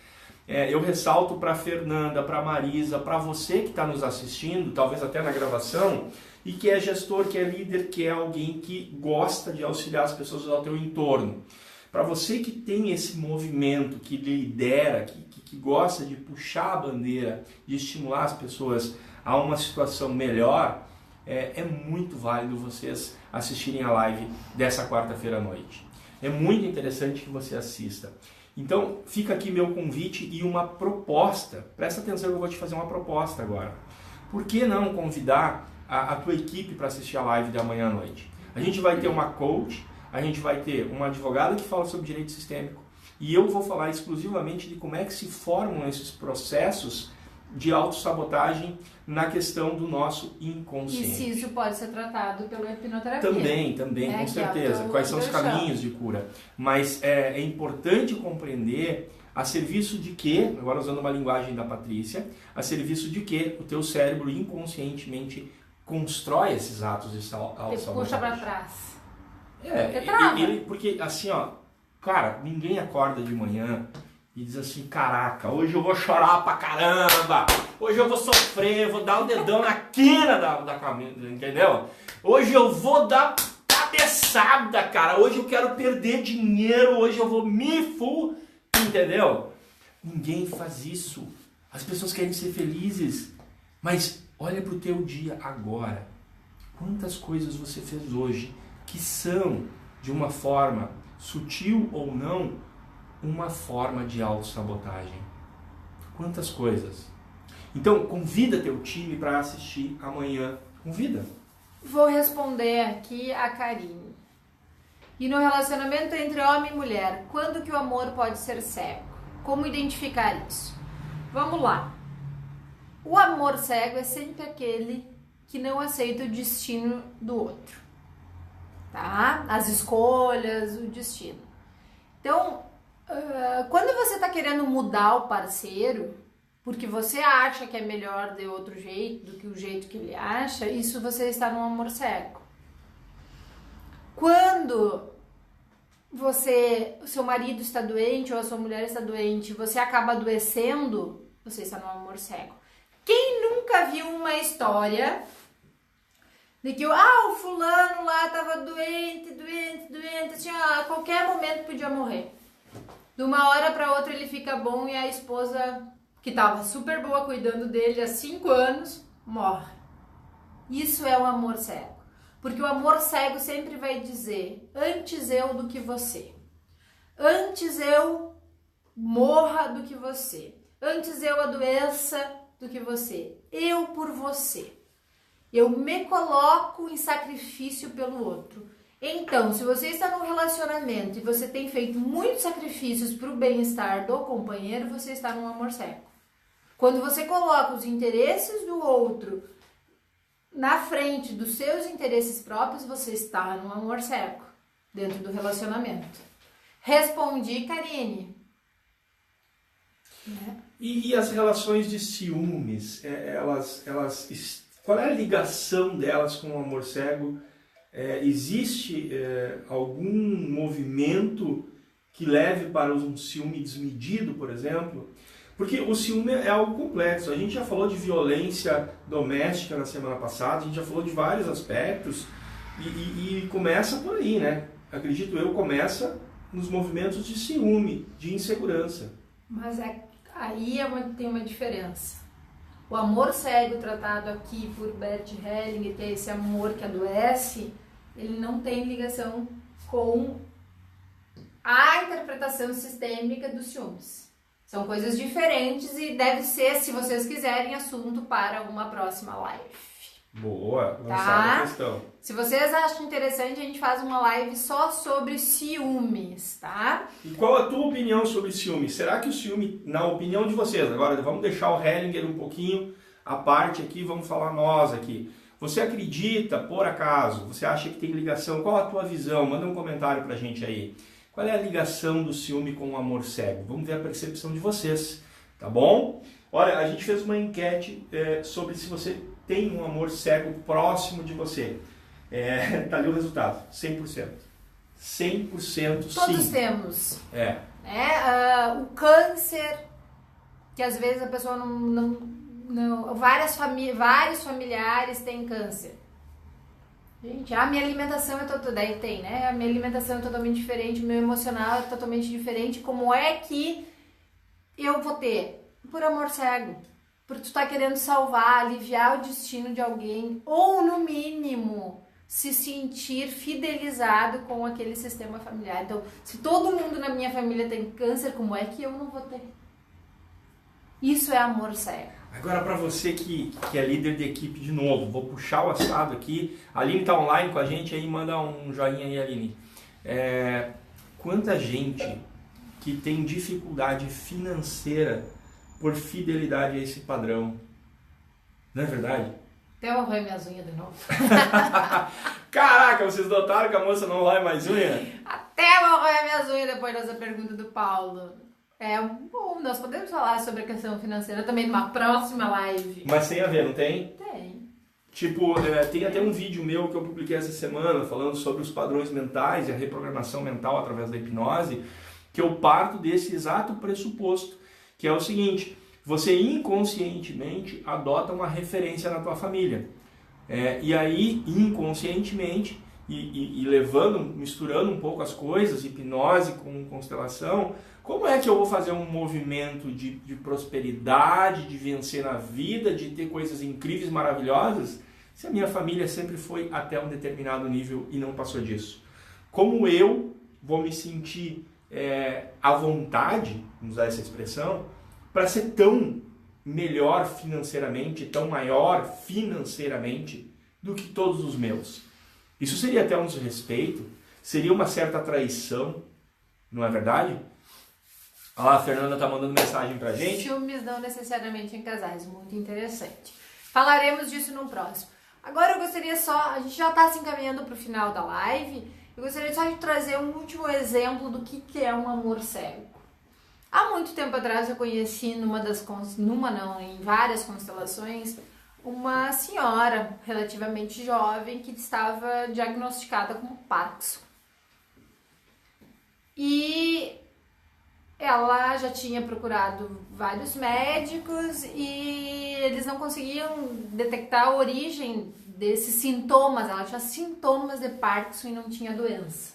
eu ressalto para a Fernanda, para a Marisa, para você que está nos assistindo, talvez até na gravação, e que é gestor, que é líder, que é alguém que gosta de auxiliar as pessoas ao teu entorno. Para você que tem esse movimento, que lidera, que gosta de puxar a bandeira, de estimular as pessoas a uma situação melhor, é muito válido vocês assistirem a live dessa quarta-feira à noite. É muito interessante que você assista. Então, fica aqui meu convite e uma proposta. Presta atenção que eu vou te fazer uma proposta agora. Por que não convidar a tua equipe para assistir a live de amanhã à noite? A gente vai ter uma coach, a gente vai ter uma advogada que fala sobre direito sistêmico e eu vou falar exclusivamente de como é que se formam esses processos de autossabotagem na questão do nosso inconsciente. E se isso pode ser tratado pela hipnoterapia. Também, com certeza. Quais são os caminhos de cura. Mas é importante compreender a serviço de que, agora usando uma linguagem da Patrícia, a serviço de que o teu cérebro inconscientemente constrói esses atos de autossabotagem. Puxa pra trás. Porque assim, ó, cara, ninguém acorda de manhã e diz assim, caraca, hoje eu vou chorar pra caramba, hoje eu vou sofrer, vou dar o dedão na quina da camisa, entendeu? Hoje eu vou dar cabeçada, cara, hoje eu quero perder dinheiro, hoje eu vou entendeu? Ninguém faz isso. As pessoas querem ser felizes, mas olha pro teu dia agora. Quantas coisas você fez hoje que são, de uma forma sutil ou não, uma forma de autossabotagem? Quantas coisas? Então, convida teu time para assistir amanhã. Convida. Vou responder aqui a Karine. E no relacionamento entre homem e mulher, quando que o amor pode ser cego? Como identificar isso? Vamos lá. O amor cego é sempre aquele que não aceita o destino do outro, tá? As escolhas, o destino. Então, quando você está querendo mudar o parceiro, porque você acha que é melhor de outro jeito do que o jeito que ele acha, isso você está num amor cego. Quando o seu marido está doente ou a sua mulher está doente, você acaba adoecendo, você está num amor cego. Quem nunca viu uma história de que o fulano lá estava doente, assim, a qualquer momento podia morrer. De uma hora para outra ele fica bom e a esposa, que estava super boa cuidando dele há 5 anos, morre. Isso é o amor cego. Porque o amor cego sempre vai dizer, antes eu do que você. Antes eu morra do que você. Antes eu adoeça do que você. Eu por você. Eu me coloco em sacrifício pelo outro. Então, se você está num relacionamento e você tem feito muitos sacrifícios para o bem-estar do companheiro, você está num amor cego. Quando você coloca os interesses do outro na frente dos seus interesses próprios, você está num amor cego dentro do relacionamento. Respondi, Karine. E as relações de ciúmes, qual é a ligação delas com o amor cego? Existe algum movimento que leve para um ciúme desmedido, por exemplo? Porque o ciúme é algo complexo. A gente já falou de violência doméstica na semana passada, a gente já falou de vários aspectos e começa por aí, né? Acredito eu, começa nos movimentos de ciúme, de insegurança. Mas aí tem uma diferença. O amor cego tratado aqui por Bert Hellinger, que é esse amor que adoece, ele não tem ligação com a interpretação sistêmica dos ciúmes. São coisas diferentes e deve ser, se vocês quiserem, assunto para uma próxima live. Boa, Tá? lançada a questão. Se vocês acham interessante, a gente faz uma live só sobre ciúmes, tá? E qual a tua opinião sobre ciúme? Será que o ciúme, na opinião de vocês, agora vamos deixar o Hellinger um pouquinho à parte aqui, vamos falar nós aqui. Você acredita, por acaso, você acha que tem ligação? Qual a tua visão? Manda um comentário pra gente aí. Qual é a ligação do ciúme com o amor cego? Vamos ver a percepção de vocês, tá bom? Olha, a gente fez uma enquete sobre se você tem um amor cego próximo de você. Tá ali o resultado, 100%. 100% sim. Todos temos. É. O câncer, que às vezes a pessoa vários familiares têm câncer. Gente, a minha alimentação daí tem, né? A minha alimentação é totalmente diferente, o meu emocional é totalmente diferente. Como é que eu vou ter? Por amor cego. Porque tu tá querendo salvar, aliviar o destino de alguém, ou no mínimo se sentir fidelizado com aquele sistema familiar. Então, se todo mundo na minha família tem câncer, como é que eu não vou ter? Isso é amor cego. Agora, para você que é líder de equipe de novo, vou puxar o assado aqui. A Aline tá online com a gente aí, manda um joinha aí, Aline. Quanta gente que tem dificuldade financeira por fidelidade a esse padrão. Não é verdade? Até eu arranho minhas unhas de novo. Caraca, vocês notaram que a moça não rói mais unha? Até eu arranho minhas unhas depois dessa pergunta do Paulo. Bom, nós podemos falar sobre a questão financeira também numa próxima live. Mas tem a ver, não tem? Tem. Tipo, tem até um vídeo meu que eu publiquei essa semana falando sobre os padrões mentais e a reprogramação mental através da hipnose, que eu parto desse exato pressuposto, que é o seguinte: você inconscientemente adota uma referência na tua família. E aí, inconscientemente, e misturando um pouco as coisas, hipnose com constelação, como é que eu vou fazer um movimento de prosperidade, de vencer na vida, de ter coisas incríveis, maravilhosas, se a minha família sempre foi até um determinado nível e não passou disso? Como eu vou me sentir à vontade, vamos usar essa expressão, para ser tão melhor financeiramente, tão maior financeiramente do que todos os meus? Isso seria até um desrespeito, seria uma certa traição, não é verdade? Olha lá, a Fernanda tá mandando mensagem pra gente. Ciúmes não necessariamente em casais, muito interessante. Falaremos disso no próximo. Agora eu gostaria a gente já está se encaminhando para o final da live, eu gostaria só de trazer um último exemplo do que é um amor cego. Há muito tempo atrás eu conheci em várias constelações, uma senhora relativamente jovem que estava diagnosticada com Parkinson. E ela já tinha procurado vários médicos e eles não conseguiam detectar a origem desses sintomas. Ela tinha sintomas de Parkinson e não tinha doença.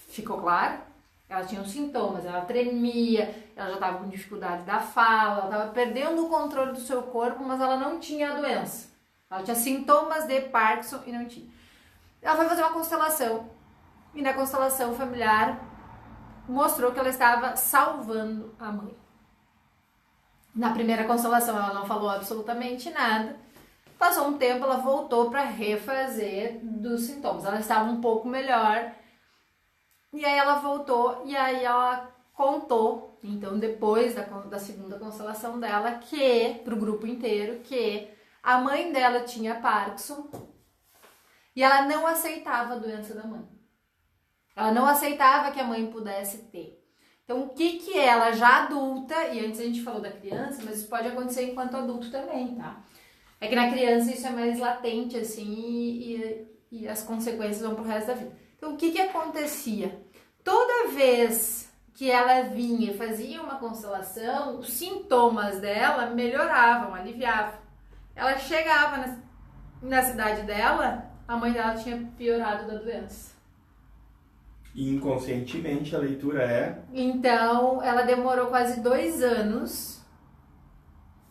Ficou claro? Ela tinha os sintomas, ela tremia, ela já estava com dificuldade da fala, ela estava perdendo o controle do seu corpo, mas ela não tinha a doença. Ela tinha sintomas de Parkinson e não tinha. Ela foi fazer uma constelação e na constelação familiar mostrou que ela estava salvando a mãe. Na primeira constelação ela não falou absolutamente nada. Passou um tempo, ela voltou para refazer dos sintomas. Ela estava um pouco melhor. E aí ela voltou e aí ela contou, então depois da segunda constelação dela, para o grupo inteiro, que a mãe dela tinha Parkinson e ela não aceitava a doença da mãe. Ela não aceitava que a mãe pudesse ter. Então, o que ela já adulta, e antes a gente falou da criança, mas isso pode acontecer enquanto adulto também, tá? É que na criança isso é mais latente, assim, e as consequências vão pro resto da vida. Então, o que acontecia? Toda vez que ela vinha e fazia uma constelação, os sintomas dela melhoravam, aliviavam. Ela chegava na cidade dela, a mãe dela tinha piorado da doença. E inconscientemente a leitura é... Então, ela demorou quase 2 anos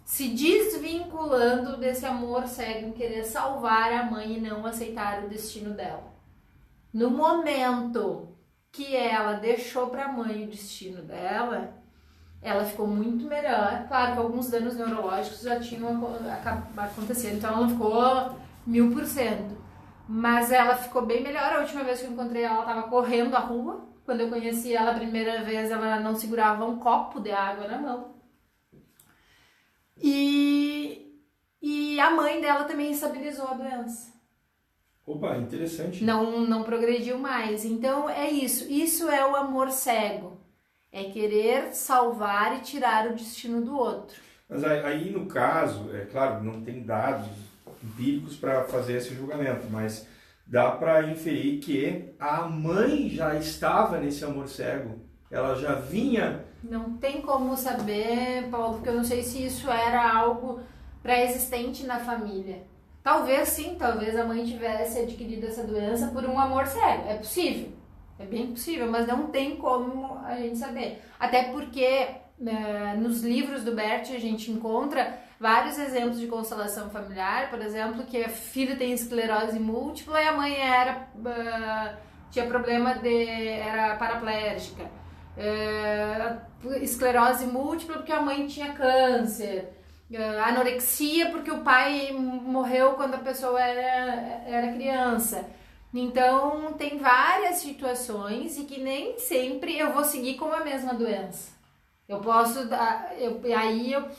se desvinculando desse amor cego em querer salvar a mãe e não aceitar o destino dela. No momento que ela deixou para a mãe o destino dela, ela ficou muito melhor. Claro que alguns danos neurológicos já tinham acontecido, então ela não ficou 1000%. Mas ela ficou bem melhor. A última vez que eu encontrei ela estava correndo a rua. Quando eu conheci ela a primeira vez, ela não segurava um copo de água na mão. E a mãe dela também estabilizou a doença. Opa, interessante. Não progrediu mais. Então é isso. Isso é o amor cego. É querer salvar e tirar o destino do outro. Mas aí no caso, é claro, não tem dados empíricos para fazer esse julgamento, mas dá para inferir que a mãe já estava nesse amor cego. Ela já vinha... Não tem como saber, Paulo, porque eu não sei se isso era algo pré-existente na família. Talvez sim, talvez a mãe tivesse adquirido essa doença por um amor cego. É possível, é bem possível, mas não tem como a gente saber. Até porque nos livros do Bert a gente encontra vários exemplos de constelação familiar, por exemplo, que a filha tem esclerose múltipla e a mãe tinha problema era paraplégica. Esclerose múltipla porque a mãe tinha câncer. Anorexia porque o pai morreu quando a pessoa era criança. Então tem várias situações e que nem sempre eu vou seguir com a mesma doença. Eu posso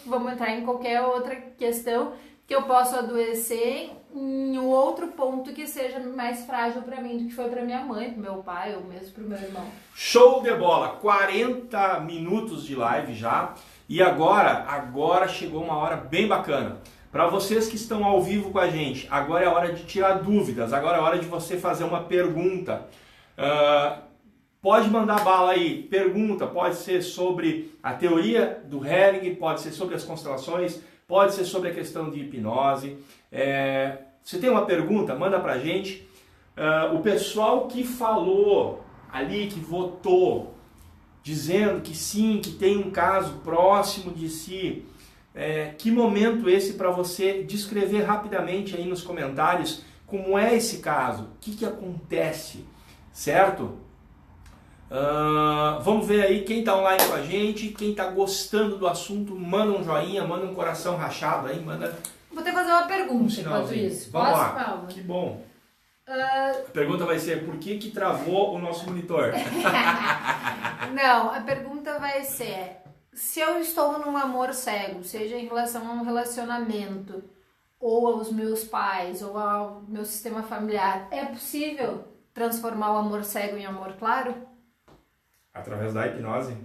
vamos entrar em qualquer outra questão que eu posso adoecer em um outro ponto que seja mais frágil para mim do que foi para minha mãe, para meu pai ou mesmo para o meu irmão. Show de bola! 40 minutos de live já. E agora chegou uma hora bem bacana. Para vocês que estão ao vivo com a gente, agora é a hora de tirar dúvidas, agora é a hora de você fazer uma pergunta. Pode mandar bala aí, pergunta, pode ser sobre a teoria do Hering, pode ser sobre as constelações, pode ser sobre a questão de hipnose. Você tem uma pergunta, manda pra gente. O pessoal que falou ali, que votou, dizendo que sim, que tem um caso próximo de si, que momento esse para você descrever rapidamente aí nos comentários como é esse caso, o que acontece, certo? Vamos ver aí quem está online com a gente, quem está gostando do assunto, manda um joinha, manda um coração rachado aí, manda... Vou ter que fazer uma pergunta enquanto isso. Vamos lá, Paulo? Que bom. A pergunta vai ser, por que travou o nosso monitor? Não, a pergunta vai ser, se eu estou num amor cego, seja em relação a um relacionamento, ou aos meus pais, ou ao meu sistema familiar, é possível transformar o amor cego em amor claro? Através da hipnose?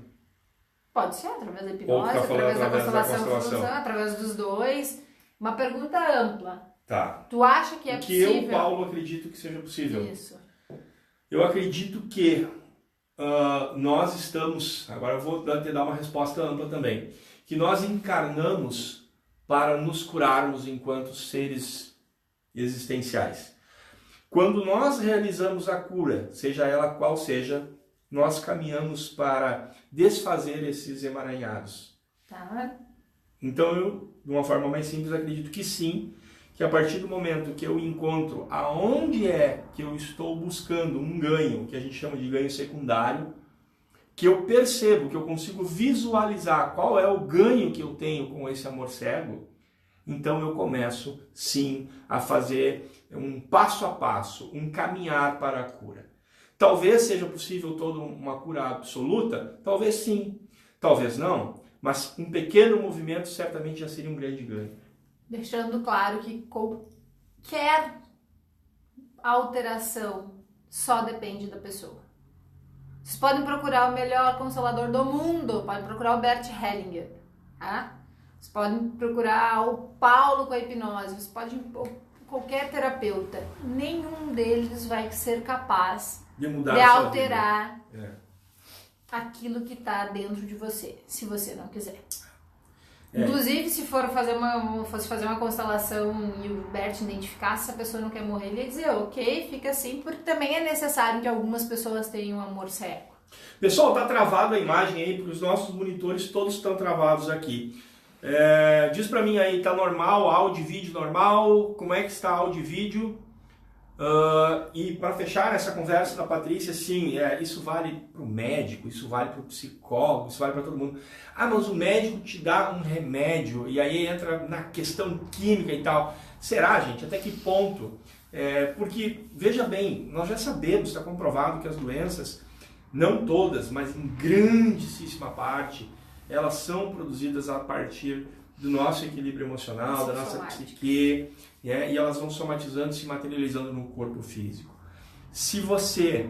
Pode ser, através da hipnose, através da constelação, através dos dois. Uma pergunta ampla. Tá. Tu acha que é possível? Que eu, Paulo, acredito que seja possível. Isso. Eu acredito que nós estamos, agora eu vou te dar uma resposta ampla também, que nós encarnamos para nos curarmos enquanto seres existenciais. Quando nós realizamos a cura, seja ela qual seja, nós caminhamos para desfazer esses emaranhados. Tá. Então eu, de uma forma mais simples, acredito que sim, que a partir do momento que eu encontro aonde é que eu estou buscando um ganho, que a gente chama de ganho secundário, que eu percebo, que eu consigo visualizar qual é o ganho que eu tenho com esse amor cego, então eu começo sim a fazer um passo a passo, um caminhar para a cura. Talvez seja possível toda uma cura absoluta, talvez sim, talvez não, mas um pequeno movimento certamente já seria um grande ganho. Deixando claro que qualquer alteração só depende da pessoa. Vocês podem procurar o melhor consolador do mundo, podem procurar o Bert Hellinger, tá? Vocês podem procurar o Paulo com a hipnose, vocês podem qualquer terapeuta. Nenhum deles vai ser capaz de mudar de alterar aquilo que está dentro de você, se você não quiser. Inclusive, se fosse fazer uma constelação e o Bert identificasse se a pessoa não quer morrer, ele ia dizer, ok, fica assim, porque também é necessário que algumas pessoas tenham amor cego. Pessoal, tá travado a imagem aí, porque os nossos monitores todos estão travados aqui. Diz pra mim aí, tá normal, áudio e vídeo normal? Como é que está áudio e vídeo? E para fechar essa conversa da Patrícia, sim, isso vale para o médico, isso vale para o psicólogo, isso vale para todo mundo. Ah, mas o médico te dá um remédio e aí entra na questão química e tal. Será, gente? Até que ponto? Porque, veja bem, nós já sabemos, está comprovado que as doenças, não todas, mas em grandíssima parte, elas são produzidas a partir do nosso equilíbrio emocional, da nossa psique, e elas vão somatizando, se materializando no corpo físico. Se você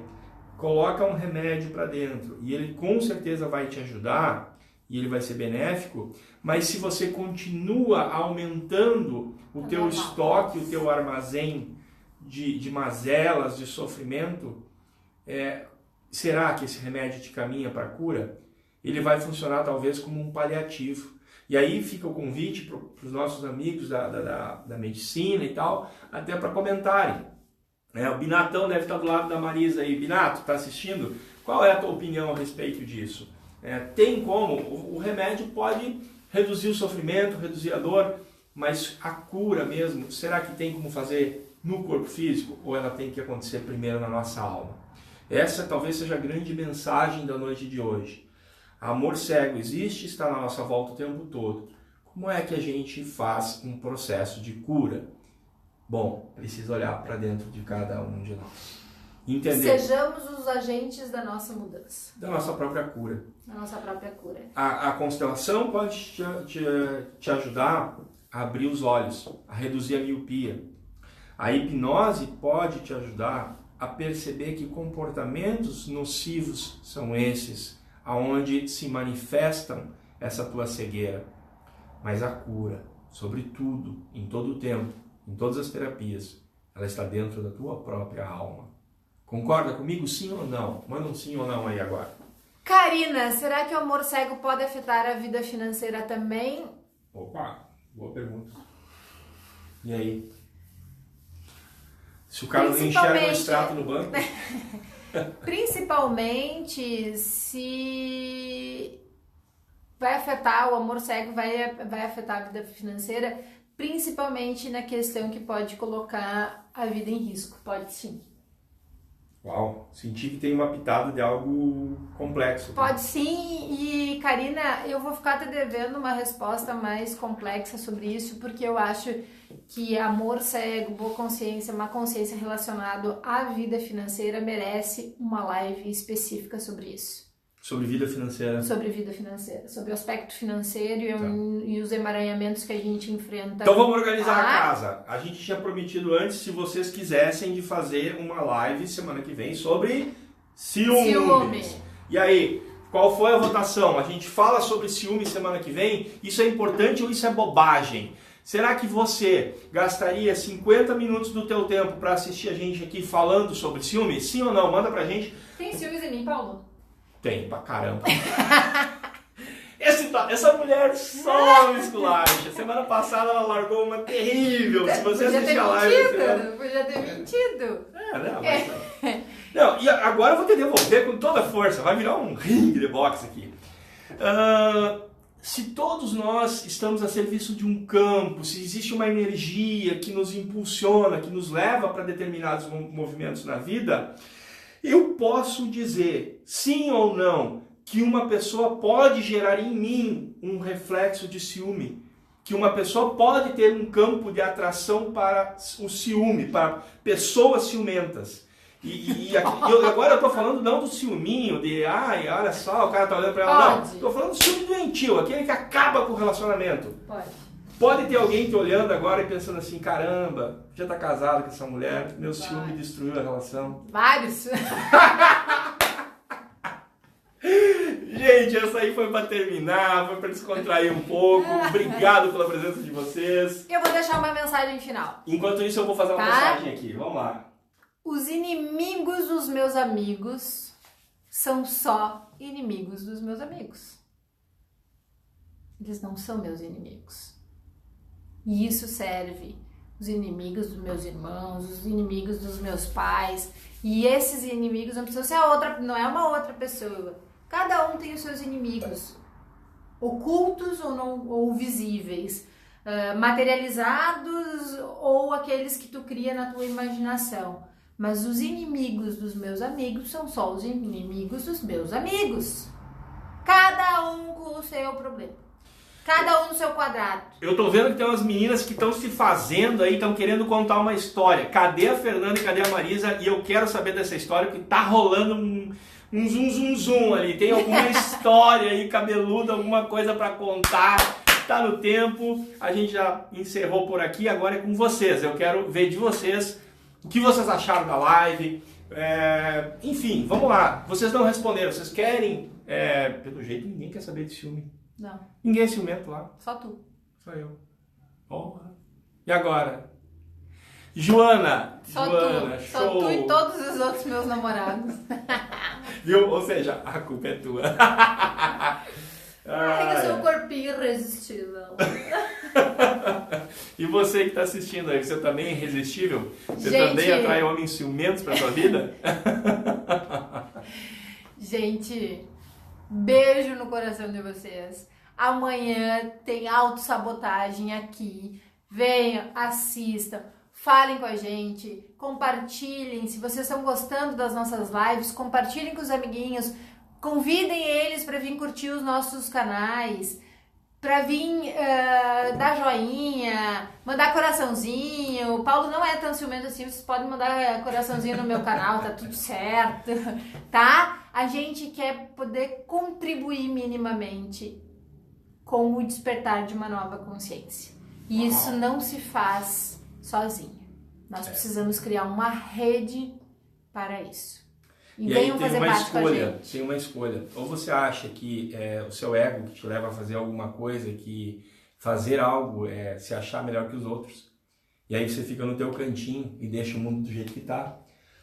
coloca um remédio para dentro e ele com certeza vai te ajudar e ele vai ser benéfico, mas se você continua aumentando o teu estoque, o teu armazém de mazelas, de sofrimento, será que esse remédio te caminha para a cura? Ele vai funcionar talvez como um paliativo. E aí fica o convite para os nossos amigos da medicina e tal, até para comentarem. O Binatão deve estar do lado da Marisa aí. Binato, está assistindo? Qual é a tua opinião a respeito disso? Tem como? O remédio pode reduzir o sofrimento, reduzir a dor, mas a cura mesmo, será que tem como fazer no corpo físico? Ou ela tem que acontecer primeiro na nossa alma? Essa talvez seja a grande mensagem da noite de hoje. Amor cego existe, está na nossa volta o tempo todo. Como é que a gente faz um processo de cura? Bom, precisa olhar para dentro de cada um de nós. Entender. Sejamos os agentes da nossa mudança. Da nossa própria cura. Da nossa própria cura. A constelação pode te ajudar a abrir os olhos, a reduzir a miopia. A hipnose pode te ajudar a perceber que comportamentos nocivos são esses, aonde se manifestam essa tua cegueira. Mas a cura, sobretudo, em todo o tempo, em todas as terapias, ela está dentro da tua própria alma. Concorda comigo, sim ou não? Manda um sim ou não aí agora. Karina, será que o amor cego pode afetar a vida financeira também? Opa, boa pergunta. E aí? Se o cara não enxerga o extrato no banco... Principalmente se vai afetar, o amor cego vai afetar a vida financeira, principalmente na questão que pode colocar a vida em risco, pode sim. Uau, senti que tem uma pitada de algo complexo. Pode sim, e Karina, eu vou ficar te devendo uma resposta mais complexa sobre isso, porque eu acho que amor cego, boa consciência, má consciência relacionado à vida financeira merece uma live específica sobre isso. Sobre vida financeira. Sobre vida financeira, sobre o aspecto financeiro e os emaranhamentos que a gente enfrenta. Então vamos organizar a casa. A gente tinha prometido antes, se vocês quisessem, de fazer uma live semana que vem sobre ciúme. E aí, qual foi a votação? A gente fala sobre ciúme semana que vem? Isso é importante ou isso é bobagem? Será que você gastaria 50 minutos do teu tempo para assistir a gente aqui falando sobre ciúme? Sim ou não? Manda pra gente. Tem ciúmes em mim, Paulo? Tem, pra caramba. Essa mulher só me esculacha. Semana passada ela largou uma terrível. Se você assistir a live... Podia ter mentido. Não, e agora eu vou te devolver com toda a força. Vai virar um ringue de boxe aqui. Se todos nós estamos a serviço de um campo, se existe uma energia que nos impulsiona, que nos leva para determinados movimentos na vida... Eu posso dizer, sim ou não, que uma pessoa pode gerar em mim um reflexo de ciúme. Que uma pessoa pode ter um campo de atração para o ciúme, para pessoas ciumentas. Agora eu estou falando não do ciúminho, de, ai, olha só, o cara está olhando para ela. Não, estou falando do ciúme doentio, aquele que acaba com o relacionamento. Pode ter alguém te olhando agora e pensando assim, caramba, já tá casado com essa mulher, meu ciúme destruiu a relação. Vários. Gente, essa aí foi pra terminar, foi pra descontrair um pouco. Obrigado pela presença de vocês. Eu vou deixar uma mensagem final. Enquanto isso eu vou fazer uma mensagem aqui, vamos lá. Os inimigos dos meus amigos são só inimigos dos meus amigos. Eles não são meus inimigos. E isso serve os inimigos dos meus irmãos, os inimigos dos meus pais. E esses inimigos não precisam ser não é uma outra pessoa. Cada um tem os seus inimigos, ocultos ou visíveis. materializados ou aqueles que tu cria na tua imaginação. Mas os inimigos dos meus amigos são só os inimigos dos meus amigos. Cada um com o seu problema. Cada um no seu quadrado. Eu tô vendo que tem umas meninas que estão se fazendo aí, estão querendo contar uma história. Cadê a Fernanda e cadê a Marisa? E eu quero saber dessa história, porque tá rolando um zum ali. Tem alguma história aí cabeluda, alguma coisa para contar. Tá no tempo. A gente já encerrou por aqui, agora é com vocês. Eu quero ver de vocês o que vocês acharam da live. Enfim, vamos lá. Vocês não responderam. Vocês querem... pelo jeito, ninguém quer saber desse filme. Não. Ninguém é ciumento lá. Só tu. Só eu. Porra. E agora? Joana. Só Joana, tu. show. Só tu e todos os outros meus namorados. Viu? Ou seja, a culpa é tua. Ai, que seu corpinho irresistível. E você que está assistindo aí, você também é irresistível? Você Gente... também atrai homens ciumentos para sua vida? Gente, beijo no coração de vocês. Amanhã tem autossabotagem aqui. Venham, assistam, falem com a gente, compartilhem. Se vocês estão gostando das nossas lives, compartilhem com os amiguinhos. Convidem eles para vir curtir os nossos canais, para vir dar joinha, mandar coraçãozinho. O Paulo não é tão ciumento assim, vocês podem mandar coraçãozinho no meu canal, tá tudo certo, tá? A gente quer poder contribuir minimamente com o despertar de uma nova consciência. E isso não se faz sozinho. Nós precisamos criar uma rede para isso. E venham fazer parte com a gente. Tem uma escolha. Ou você acha que o seu ego que te leva a fazer alguma coisa, que fazer algo é se achar melhor que os outros. E aí você fica no teu cantinho e deixa o mundo do jeito que tá.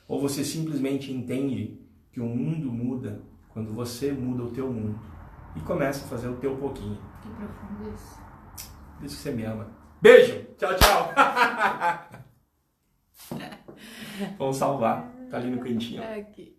Ou você simplesmente entende que o mundo muda quando você muda o teu mundo. E começa a fazer o teu pouquinho. Que profundo isso. Por isso que você me ama. Beijo! Tchau, tchau! Vamos salvar. Tá ali no cantinho. Aqui.